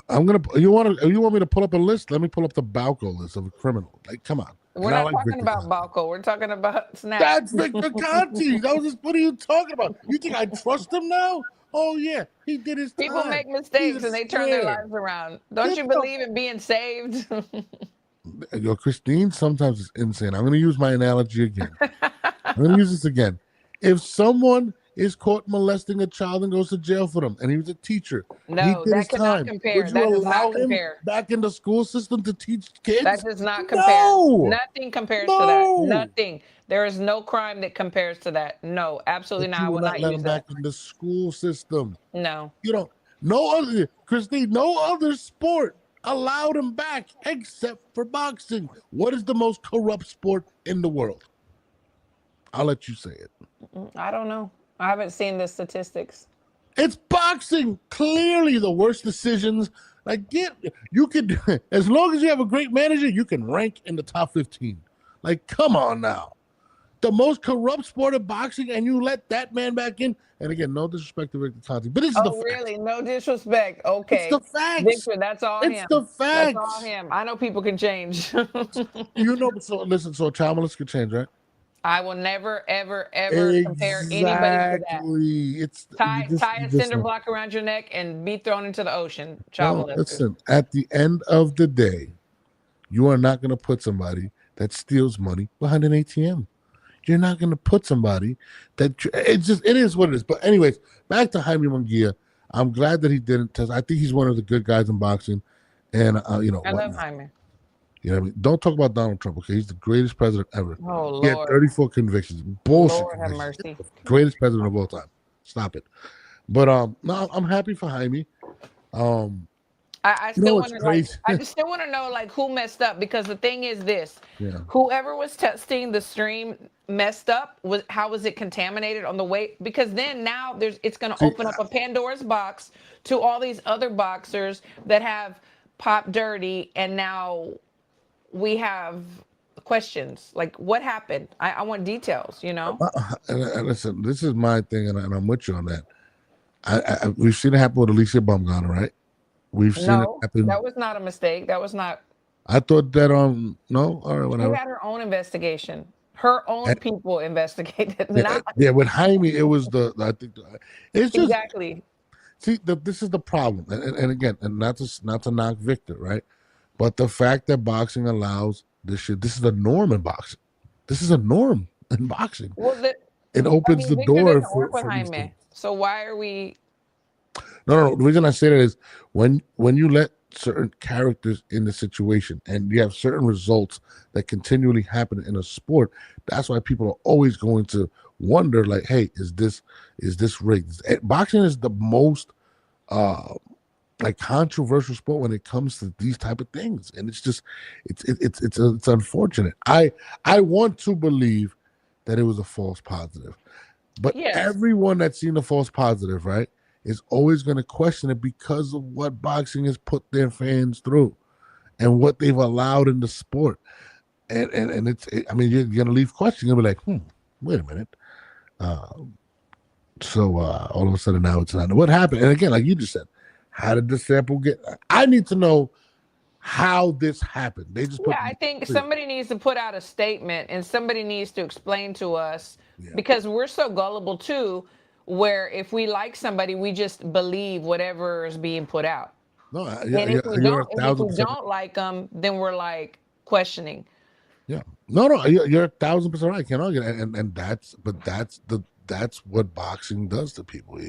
I'm gonna. You want me to pull up a list? Let me pull up the Balco list of a criminal. Like, come on. We're And I not like talking Victor about Conti. Balco. We're talking about snacks. That's Victor Conti. That was just, what are you talking about? You think I trust him now? Oh yeah, he did his People time. make mistakes He's a and they turn their square. lives around. Don't Get you the believe in being saved? Yo, Christine sometimes is insane. I'm going to use my analogy again. I'm going to use this again. If someone is caught molesting a child and goes to jail for them, and he was a teacher, No, he did that his cannot time, compare. would you That does allow not him compare. back in the school system to teach kids? That does not compare. No. Nothing compares to that. No. Nothing. There is no crime that compares to that. No, absolutely But not. you I will will not not let use him that. back in the school system. No. You don't. No other, Christine, no other sport allowed him back except for boxing. What is the most corrupt sport in the world? I'll let you say it. I don't know. I haven't seen the statistics. It's boxing. Clearly the worst decisions. Like, you could, as long as you have a great manager, you can rank in the top 15. Like, come on now. The most corrupt sport of boxing, and you let that man back in. And again, no disrespect to Victor Conti, but this is the Oh, facts. really? No disrespect. Okay. It's the facts. Victor, that's all It's him. the That's all facts. him. I know people can change. You know, so listen, so child molesters could change, right? I will never, ever, ever compare anybody to that. Exactly. It's Tie you a just cinder know. block around your neck and be thrown into the ocean. Child No, molesters. listen, at the end of the day, you are not going to put somebody that steals money behind an ATM. You're not going to put somebody that it is what it is. But anyways, back to Jaime Munguia. I'm glad that he didn't test. I think he's one of the good guys in boxing, and you know, I love whatnot. Jaime. You know what I mean? Don't talk about Donald Trump, okay? He's the greatest president ever. Oh, He had Lord. 34 convictions. Bullshit. Lord have convictions. mercy. Greatest president of all time. Stop it. But no, I'm happy for Jaime. I You know still what's want to like. crazy? I just still want to know like who messed up, because the thing is this: Yeah. whoever was testing the stream messed up. How was it contaminated on the way? Because then now it's going to open up a Pandora's box to all these other boxers that have popped dirty, and now we have questions like what happened. I want details. You know. And listen, this is my thing, and I'm with you on that. We've seen it happen with Alicia Baumgartner, right? We've seen it No, happen. that was not a mistake. That was not. I thought that no, all right, She whatever. had her own investigation. Her own people investigated. Not Yeah, with Jaime, it was I think it's just exactly. see this is the problem, and again, and not to knock Victor, right? But the fact that boxing allows this shit, this is a norm in boxing. This is a norm in boxing. Well, It opens the Victor door doesn't for work with these Jaime. things. So why are we? No. The reason I say that is when you let certain characters in the situation and you have certain results that continually happen in a sport, that's why people are always going to wonder, like, hey, is this rigged? Boxing is the most like controversial sport when it comes to these type of things, and it's just it's unfortunate. I want to believe that it was a false positive, but Yes. everyone that's seen a false positive, right, is always going to question it because of what boxing has put their fans through and what they've allowed in the sport. And I mean, you're going to leave questioning. You'll be like, wait a minute. So all of a sudden now it's not. What happened? And again, like you just said, how did the sample get? I need to know how this happened. They just put. Yeah, I think somebody needs to put out a statement, and somebody needs to explain to us, Yeah. because we're so gullible too, where if we like somebody, we just believe whatever is being put out. No, And if we you're don't like them, then we're like questioning. Yeah, no, you're 1,000% right. I can't argue, and that's what boxing does to people.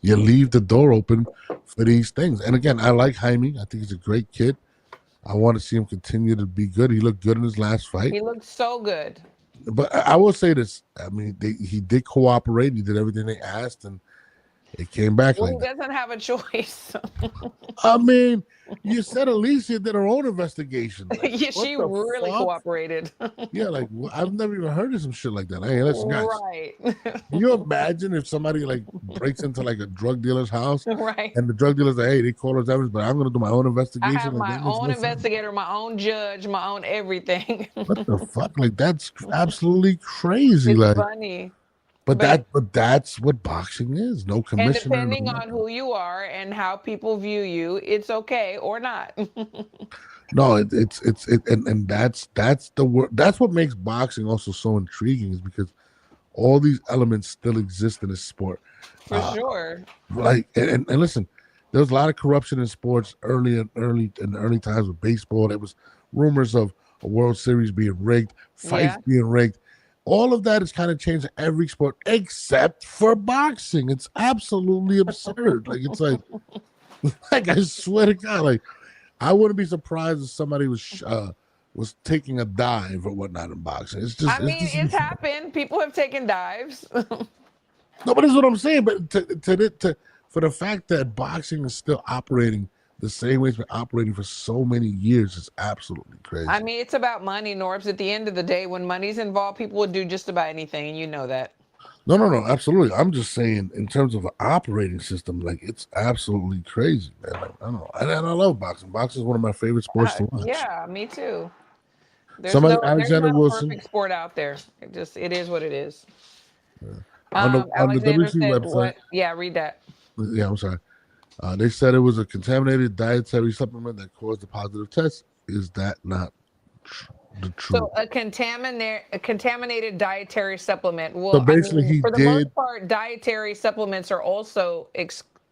You leave the door open for these things. And again, I like Jaime. I think he's a great kid. I want to see him continue to be good. He looked good in his last fight. He looked so good. But I will say this. I mean, he did cooperate. He did everything they asked, and It came back Well, like he that. doesn't have a choice. I mean, you said Alicia did her own investigation. Like, Yeah, what she the really fuck? cooperated. Yeah, like I've never even heard of some shit like that. Hey, listen, guys. Right. Can you imagine if somebody like breaks into like a drug dealer's house Right. and the drug dealer's like, hey, they call us evidence, but I'm gonna do my own I investigation? have Like my that makes own no sense. investigator, my own judge, my own everything. What the fuck? Like that's absolutely crazy. It's Like, funny. but But that's what boxing is. No and commissioner. depending No on nothing. who you are and how people view you, it's okay or not. No, and that's the word. That's what makes boxing also so intriguing, is because all these elements still exist in this sport. For sure. Like and listen, there was a lot of corruption in sports early in the early times with baseball. There was rumors of a World Series being rigged, fights Yeah. being rigged. All of that is kind of changed in every sport except for boxing. It's absolutely absurd. Like it's like I swear to God, like I wouldn't be surprised if somebody was taking a dive or whatnot in boxing. It's just I mean, it's happened. People have taken dives. No, but that's what I'm saying. But for the fact that boxing is still operating the same way it's been operating for so many years is absolutely crazy. I mean, it's about money, Norbs. At the end of the day, when money's involved, people would do just about anything, and you know that. No, absolutely. I'm just saying, in terms of an operating system, like it's absolutely crazy, man. Like, I don't know, and I love boxing. Boxing is one of my favorite sports to watch. Yeah, me too. There's Somebody, there's Alexander not a Wilson, perfect sport out there. It is what it is. on the Alexander WC said website. what? Yeah, read that. Yeah, I'm sorry. They said it was a contaminated dietary supplement that caused a positive test. Is that not the truth? So a contaminated dietary supplement. Well, So basically, he for the did. most part, dietary supplements are also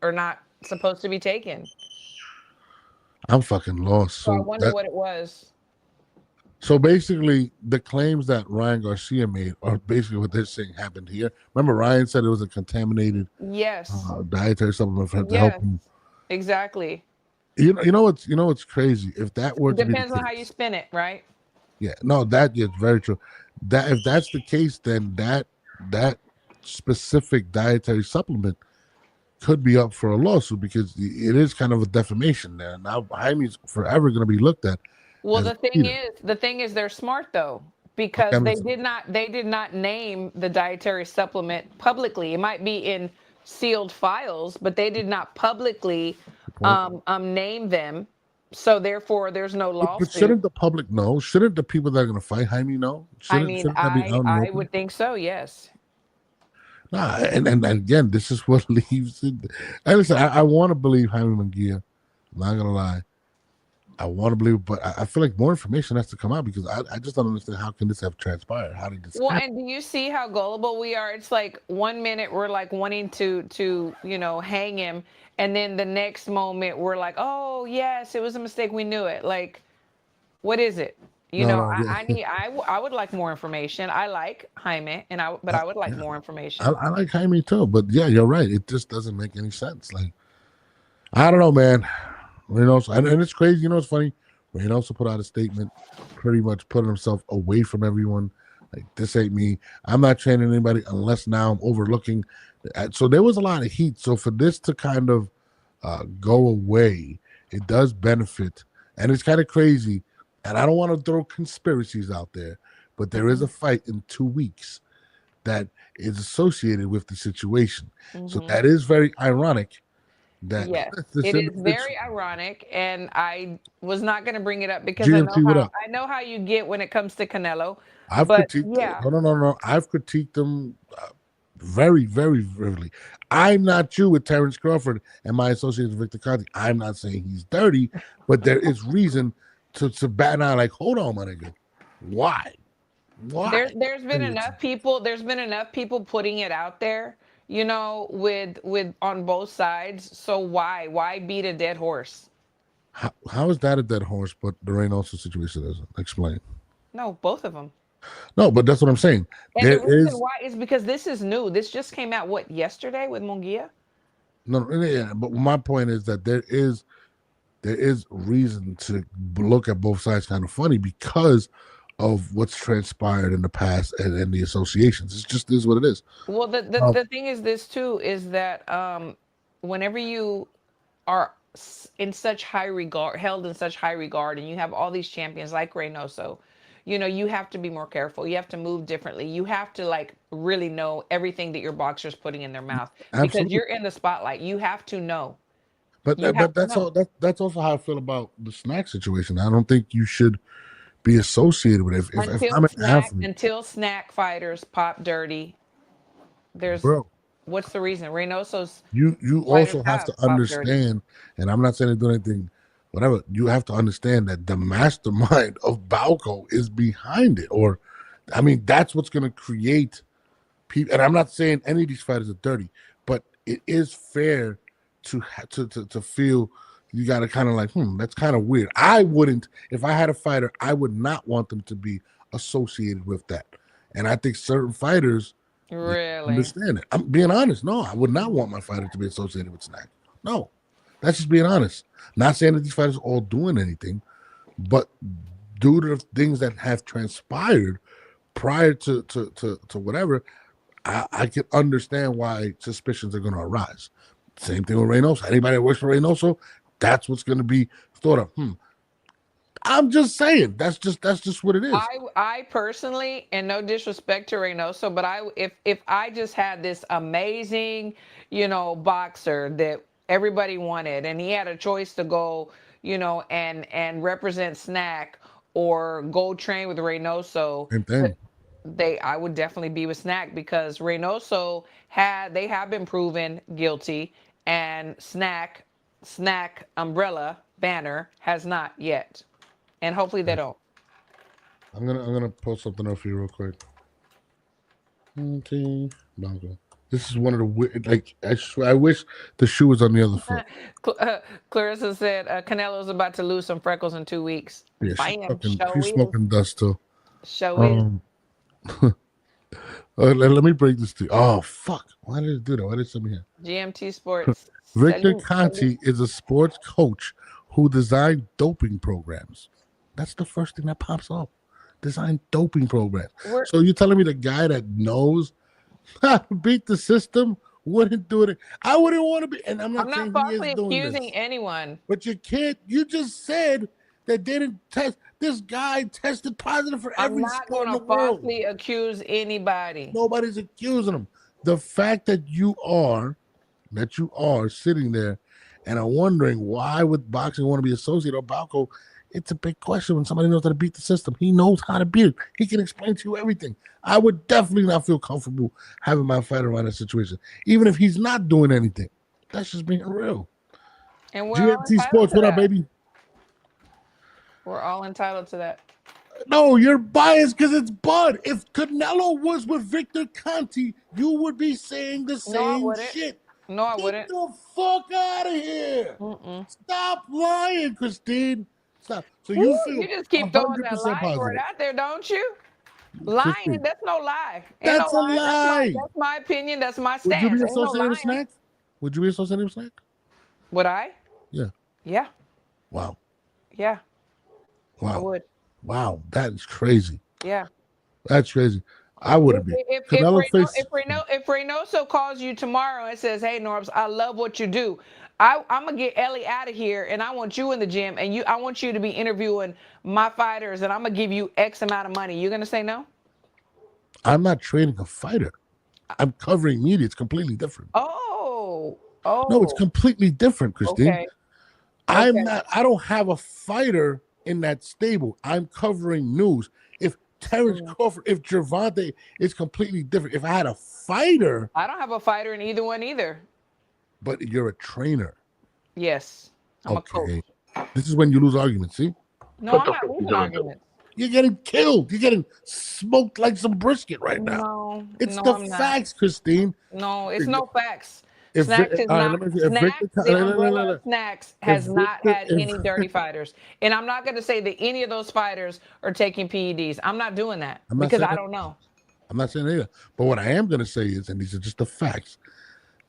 are not supposed to be taken. I'm fucking lost. So I wonder what it was. So basically, the claims that Ryan Garcia made are basically what they're saying happened here. Remember, Ryan said it was a contaminated Yes. dietary supplement for him to Yes. help him. Exactly. You know what's crazy? If that were to be Depends the on how you case, spin it, right? yeah, no, that is very true. That if that's the case, then that specific dietary supplement could be up for a lawsuit because it is kind of a defamation there. Now Jaime's forever going to be looked at. Well, as the a thing cheater. is, they're smart though, because Okay, they did not name the dietary supplement publicly. It might be in sealed files, but they did not publicly name them. So therefore, there's no But lawsuit. shouldn't the public know? Shouldn't the people that are going to fight Jaime know? Shouldn't that be out in the I open? would think so. Yes. Nah, and again, this is what leaves it. And listen, I want to believe Jaime Munguia. I'm not gonna lie. I want to believe, but I feel like more information has to come out because I just don't understand how can this have transpired? How did this Well, happen? and do you see how gullible we are? It's like 1 minute we're like wanting to hang him, and then the next moment we're like, oh yes, it was a mistake. We knew it. Like, what is it? I would like more information. I like Jaime, but I would like more information. I like Jaime too, but yeah, you're right. It just doesn't make any sense. Like, I don't know, man. And it's crazy. It's funny. Reynoso put out a statement, pretty much putting himself away from everyone. Like, this ain't me. I'm not training anybody unless now I'm overlooking. So there was a lot of heat. So for this to kind of go away, it does benefit. And it's kind of crazy. And I don't want to throw conspiracies out there, but there is a fight in 2 weeks that is associated with the situation. So that is very ironic. Yes, it is very ironic, and I was not going to bring it up because GMT, what up? I know how you get when it comes to Canelo. I've critiqued them. No. I've critiqued them very, very vividly. I'm not you with Terrence Crawford and my associates Victor Conte. I'm not saying he's dirty, but there is reason to bat an eye like, hold on, my nigga. Why? There's been enough people. There's been enough people putting it out there, with on both sides. So why beat a dead horse? How is that a dead horse? But the Reynoso situation isn't. Explain. No, both of them. No, but that's what I'm saying. And the reason why is because this is new. This just came out yesterday with Munguia? No, yeah, but my point is that there is reason to look at both sides kind of funny because of what's transpired in the past and the associations. It just is what it is. Well, the thing is this too is that whenever you are in such high regard, held in such high regard, and you have all these champions like Reynoso, you know, you have to be more careful. You have to move differently. You have to like really know everything that your boxer's putting in their mouth because Absolutely. you're in the spotlight. You have to know. But You have but to that's know. all. That's also how I feel about the snack situation. I don't think you should be associated with it. If I'm an athlete, Until snack fighters pop dirty, there's bro, what's the reason? Reynoso's you fighters also have to pop dirty. understand, and I'm not saying to do anything, whatever. You have to understand that the mastermind of Balco is behind it, or, I mean, that's what's going to create people. And I'm not saying any of these fighters are dirty, but it is fair to feel you got to kind of like, that's kind of weird. I wouldn't, if I had a fighter, I would not want them to be associated with that. And I think certain fighters Really? understand it. I'm being honest. No, I would not want my fighter to be associated with snack. No, that's just being honest. Not saying that these fighters are all doing anything, but due to the things that have transpired prior to whatever, I can understand why suspicions are going to arise. Same thing with Reynoso. Anybody that works for Reynoso, that's what's going to be thought of. I'm just saying that's just what it is. I personally, and no disrespect to Reynoso, but if I just had this amazing, you know, boxer that everybody wanted, and he had a choice to go, you know, and represent Snack or go train with Reynoso, Same thing. I would definitely be with Snack because Reynoso they have been proven guilty, and Snack umbrella banner has not yet. And hopefully they don't. I'm gonna post something up for you real quick. Team Balco. This is one of the I wish the shoe was on the other foot. Clarissa said Canelo's about to lose some freckles in 2 weeks. Yeah, Bam, she's smoking dust too. Show is. Let me break this to you. Oh fuck! Why did it do that? Why did somebody here? GMT Sports. Victor Conti is a sports coach who designed doping programs. That's the first thing that pops up. Design doping programs. So you're telling me the guy that knows how to beat the system wouldn't do it? I wouldn't want to be. And I'm not falsely accusing anyone. But you can't. You just said that they didn't test. This guy tested positive for every sport in the world. I'm not going to falsely accuse anybody. Nobody's accusing him. The fact that you are sitting there and are wondering why would boxing want to be associated with Balco, it's a big question when somebody knows how to beat the system. He knows how to beat it. He can explain to you everything. I would definitely not feel comfortable having my fighter around that situation, even if he's not doing anything. That's just being real. And we're GMT Sports, what up, baby? We're all entitled to that. No, you're biased because it's Bud. If Canelo was with Victor Conti, you would be saying the same shit. No, I wouldn't. Get the fuck out of here. Stop lying, Christine. Stop. So you feel you just keep throwing that lying word out there, don't you? Lying, Christine, that's no lie. That's a lie. That's my opinion. That's my stance. Would you be associated with Snack? Would you be associated with Snack? Would I? Yeah. Yeah. Wow. Yeah. Wow. I would. Wow, that is crazy. Yeah. That's crazy. I wouldn't be. If Reynoso calls you tomorrow and says, "Hey, Norbs, I love what you do. I'm gonna get Ellie out of here, and I want you in the gym, and I want you to be interviewing my fighters, and I'm gonna give you X amount of money." You're gonna say no? I'm not training a fighter. I'm covering media. It's completely different. Oh. No, it's completely different, Christine. Okay. I don't have a fighter in that stable. I'm covering news. If Terrence Crawford, if Gervonta, it's completely different. If I had a fighter, I don't have a fighter in either one either. But you're a trainer. Yes, I'm a coach. This is when you lose arguments. See? No, I'm not losing arguments. You're getting killed. You're getting smoked like some brisket right now. No, it's the facts, Christine. No, it's no facts. Snacks has not had any dirty fighters. And I'm not going to say that any of those fighters are taking PEDs. I'm not doing that because I don't know. I'm not saying either. But what I am going to say is, and these are just the facts,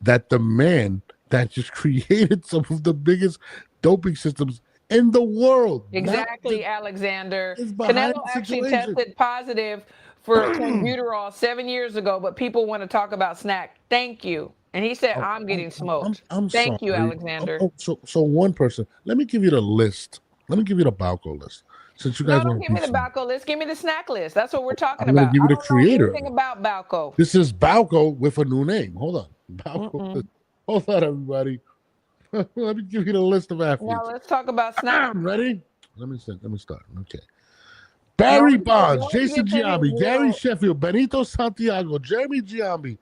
that the man that just created some of the biggest doping systems in the world. Not Exactly, just- Alexander. it's behind Canelo the actually situation. tested positive for clenbuterol 7 years ago, but people want to talk about snack. Thank you. And he said, I'm getting smoked. I'm Thank you, sorry. Alexander. So one person. Let me give you the list. Let me give you the Balco list. Since you No, guys don't want give me the Balco list. Give me the snack list. That's what we're talking I'm gonna about. give you the I don't know creator of anything it. about Balco. This is Balco with a new name. Hold on. Balco. Hold on, everybody. Let me give you the list of athletes. Now let's talk about snack. Ready? Let me start. Okay. Barry Bonds, don't Jason get to Giambi, his Gary little- Sheffield, Benito Santiago, Jeremy Giambi,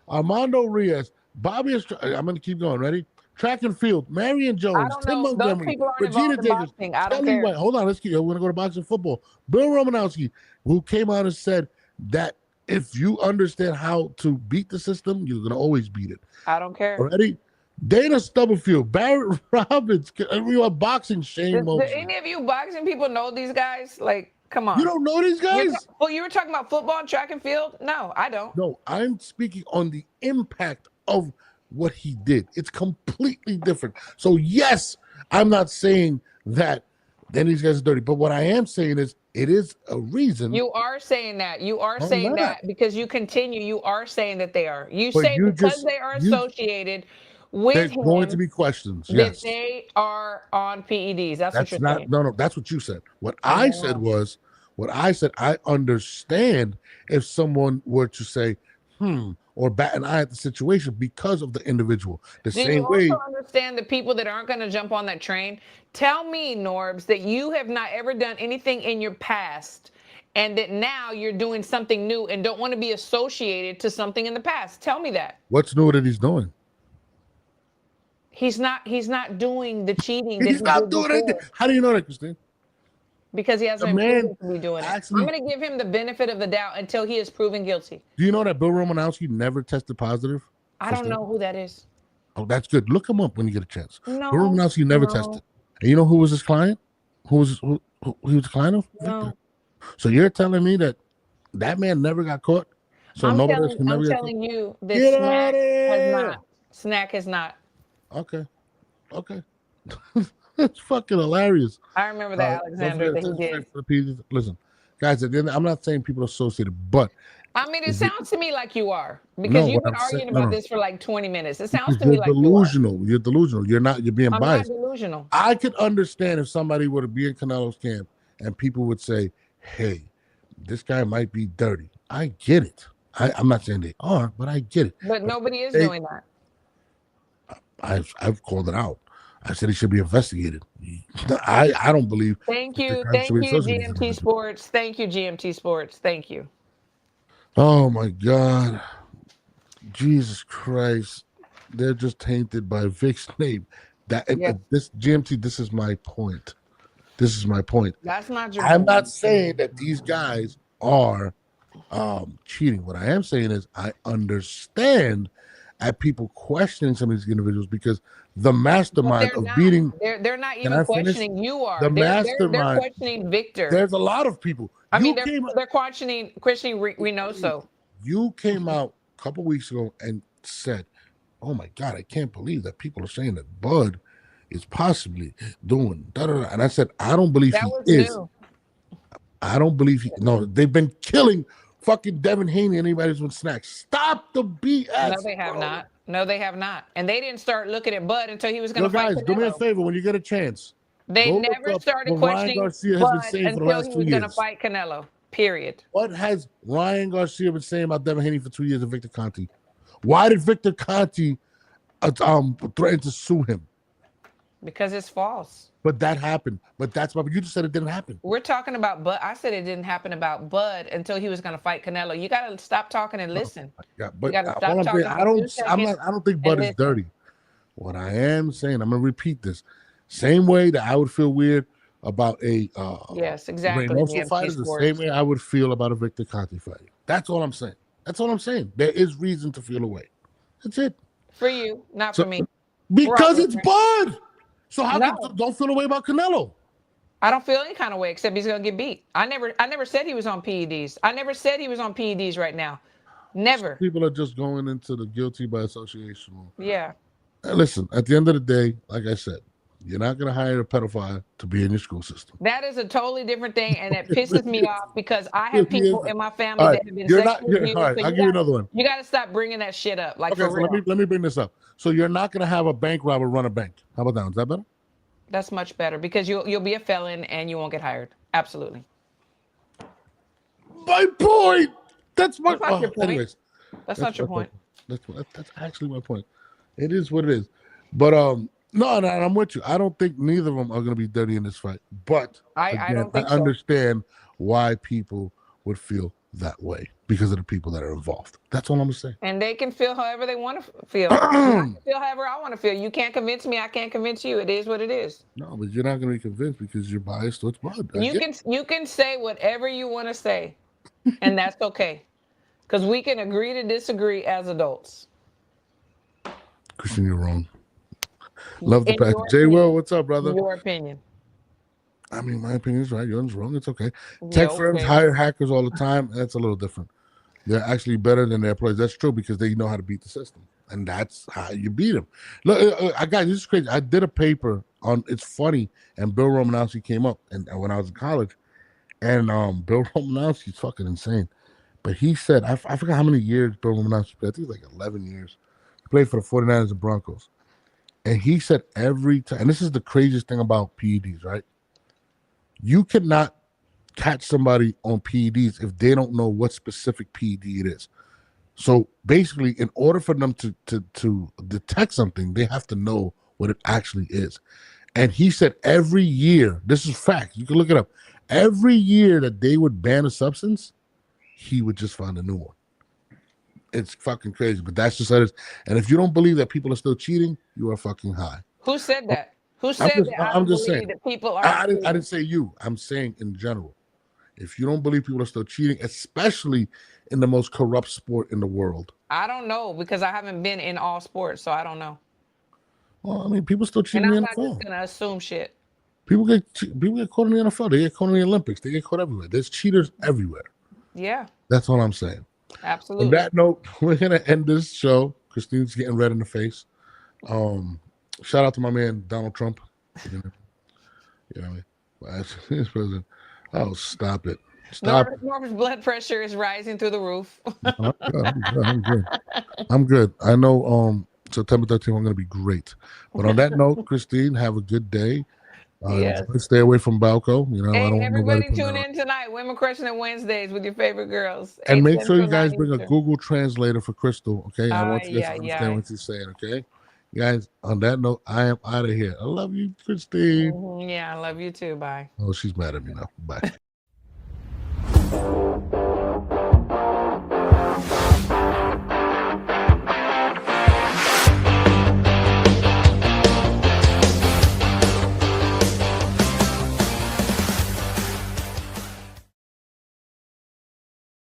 Armando Reyes, Bobby I'm going to keep going. Ready? Track and field, Marion I Jones, don't Tim know. Those Montgomery, people aren't Regina involved in Davis, boxing. I don't Kelly care. White. Hold on, let's keep. We're going to go to boxing football. Bill Romanowski, who came out and said that if you understand how to beat the system, you're going to always beat it. I don't care. Ready? Dana Stubblefield, Barrett Robbins, everyone boxing, Shane Do Mosley. any of you boxing people know these guys? Like, come on. You don't know these guys? Well, you were talking about football and track and field? No, I don't. No, I'm speaking on the impact of what he did. It's completely different. So yes, I'm not saying that then these guys are dirty, but what I am saying is it is a reason. You are saying that. You are I'm saying not. that because you continue. You are saying that they are. You But say you because just- they are you- associated with There's him going to be questions. that Yes. they are on PEDs. That's what That's you're not saying. no, that's what you said. What I said was I understand if someone were to say, or bat an eye at the situation because of the individual. The Do you same way also understand the people that aren't going to jump on that train? Tell me, Norbs, that you have not ever done anything in your past and that now you're doing something new and don't want to be associated to something in the past. Tell me that. what's new that he's doing. He's not doing the cheating that He's he not did doing before anything. How do you know that, Christine? because he hasn't The been man proven to be doing it. actually- I'm going to give him the benefit of the doubt until he is proven guilty. Do you know that Bill Romanowski never tested positive? I don't know who that is. Oh, that's good. Look him up when you get a chance. No, Bill Romanowski never no. tested. And you know who was his client? Who he was a client of? No. Victor. So you're telling me that man never got caught? So I'm nobody else can telling, never I'm get telling you that Get Snack outta has here. not. Snack has not. caught? Okay. That's fucking hilarious. I remember that, Alexander, that he did. Listen, guys, at the end, I'm not saying people associated, but I mean, it sounds to me like you are because No, you've what been I'm arguing saying- about no. this for like 20 minutes. It sounds to you're me like delusional. You're delusional. You're being I'm biased. not delusional. I could understand if somebody were to be in Canelo's camp and people would say, hey, this guy might be dirty. I get it. I'm not saying they are, but I get it. But nobody is they- doing that. I've called it out. I said he should be investigated. I don't believe. Thank the you. guy Thank should be you, associated with GMT it. Sports. Thank you, GMT Sports. Thank you. Oh my God. Jesus Christ. They're just tainted by Vic's name. Yeah. This GMT, this is my point. This is my point. That's not your I'm not saying that these guys are cheating. What I am saying is I understand at people questioning some of these individuals because the But mastermind they're of not. beating They're not I even finish? questioning you are. The They're mastermind- questioning Victor. there's a lot of people. I mean, came, they're questioning Reynoso. you came out a couple weeks ago and said, oh my God, I can't believe that people are saying that Bud is possibly doing da-da-da. And I said, I don't believe That he was is. new. I don't believe no, they've been killing fucking Devin Haney, anybody who's been snacks. Stop the BS. No, they have bro. not. No, they have not. And they didn't start looking at Bud until he was going Yo, to fight guys, do me a Canelo. favor when you get a chance. They go look never up started what Ryan questioning Garcia has been Bud saying for the until last he 2 was going to years. fight Canelo. Period. What has Ryan Garcia been saying about Devin Haney for 2 years and Victor Conti? Why did Victor Conti threaten to sue him? Because it's false. But that happened. But that's why you just said it didn't happen. We're talking about Bud. I said it didn't happen about Bud until he was going to fight Canelo. You got to stop talking and listen. Yeah, but gotta stop all I'm talking saying, for I 2 don't think Bud is listen. dirty. What I am saying, I'm gonna repeat this. Same way that I would feel weird about a Yes, exactly. Reynoso GMT fight is the Sports. same way I would feel about a Victor Conti fight. That's all I'm saying. That's all I'm saying. There is reason to feel away. That's it. For you, not So- for me. Because Right. it's Bud. So how No. don't feel away about Canelo? I don't feel any kind of way except he's going to get beat. I never said he was on PEDs. I never said he was on PEDs right now. Never. People are just going into the guilty by association. Yeah. Listen, at the end of the day, like I said, You're not going to hire a pedophile to be in your school system. That is a totally different thing, and it pisses me off because I have people in my family All right, that have been you're not. sexually abused. All right, so I'll give you another one. You got to stop bringing that shit up. Like, Okay, for so real. let me bring this up. So you're not going to have a bank robber run a bank. How about that? Is that better? That's much better because you'll be a felon and you won't get hired. Absolutely. My point. That's my That's not your point. Anyways, That's not your my point. That's actually my point. It is what it is. But no, I'm with you. I don't think neither of them are going to be dirty in this fight. But I don't think so. understand why people would feel that way because of the people that are involved. That's all I'm gonna say. And they can feel however they want to feel. I can feel however I want to feel. You can't convince me. I can't convince you. It is what it is. No, but you're not gonna be convinced because you're biased towards blood. You can say whatever you want to say, and that's okay, because we can agree to disagree as adults. Christian, you're wrong. Love the In pack. your Jay opinion. Will, what's up, brother? Your opinion. I mean, my opinion is right. Yours wrong. It's okay. Tech Yeah, firms okay. hire hackers all the time. That's a little different. They're actually better than their employees. That's true because they know how to beat the system, and that's how you beat them. Look, I got this is crazy. I did a paper on It's Funny, and Bill Romanowski came up, and when I was in college, and Bill Romanowski's fucking insane, but he said I forgot how many years Bill Romanowski played. I think it was like 11 years. He played for the 49ers and Broncos, and he said every time, and this is the craziest thing about PEDs, right? You cannot catch somebody on PEDs if they don't know what specific PED it is. So basically, in order for them to detect something, they have to know what it actually is. And he said every year, this is fact, you can look it up, every year that they would ban a substance, he would just find a new one. It's fucking crazy, but that's just how it is. And if you don't believe that people are still cheating, you are fucking high. Who said that? Who said that? I'm just saying. That people are. I didn't say you. I'm saying in general. If you don't believe people are still cheating, especially in the most corrupt sport in the world. I don't know because I haven't been in all sports, so I don't know. Well, I mean, people still cheat And in I'm the not NFL. just gonna assume shit. People get caught in the NFL. They get caught in the Olympics. They get caught everywhere. There's cheaters everywhere. Yeah, That's all I'm saying. absolutely. On that note, we're gonna end this show. Christine's getting red in the face. Shout out to my man Donald Trump. You know his president. Oh, stop it! Stop. Norman's blood pressure is rising through the roof. I'm good. I'm good. I know. September 13th, I'm gonna be great. But on that note, Christine, have a good day. Yes. Stay away from Balco. You know, I Hey, don't want everybody nobody tune in tonight. Women Crushing It Wednesdays with your favorite girls. And 8 make sure you Central, guys 9 bring a Eastern. Google translator for Crystal, okay? I want you guys to understand what she's saying, okay? Guys, on that note, I am out of here. I love you, Christine. Yeah, I love you too. Bye. Oh, she's mad at me now. Bye.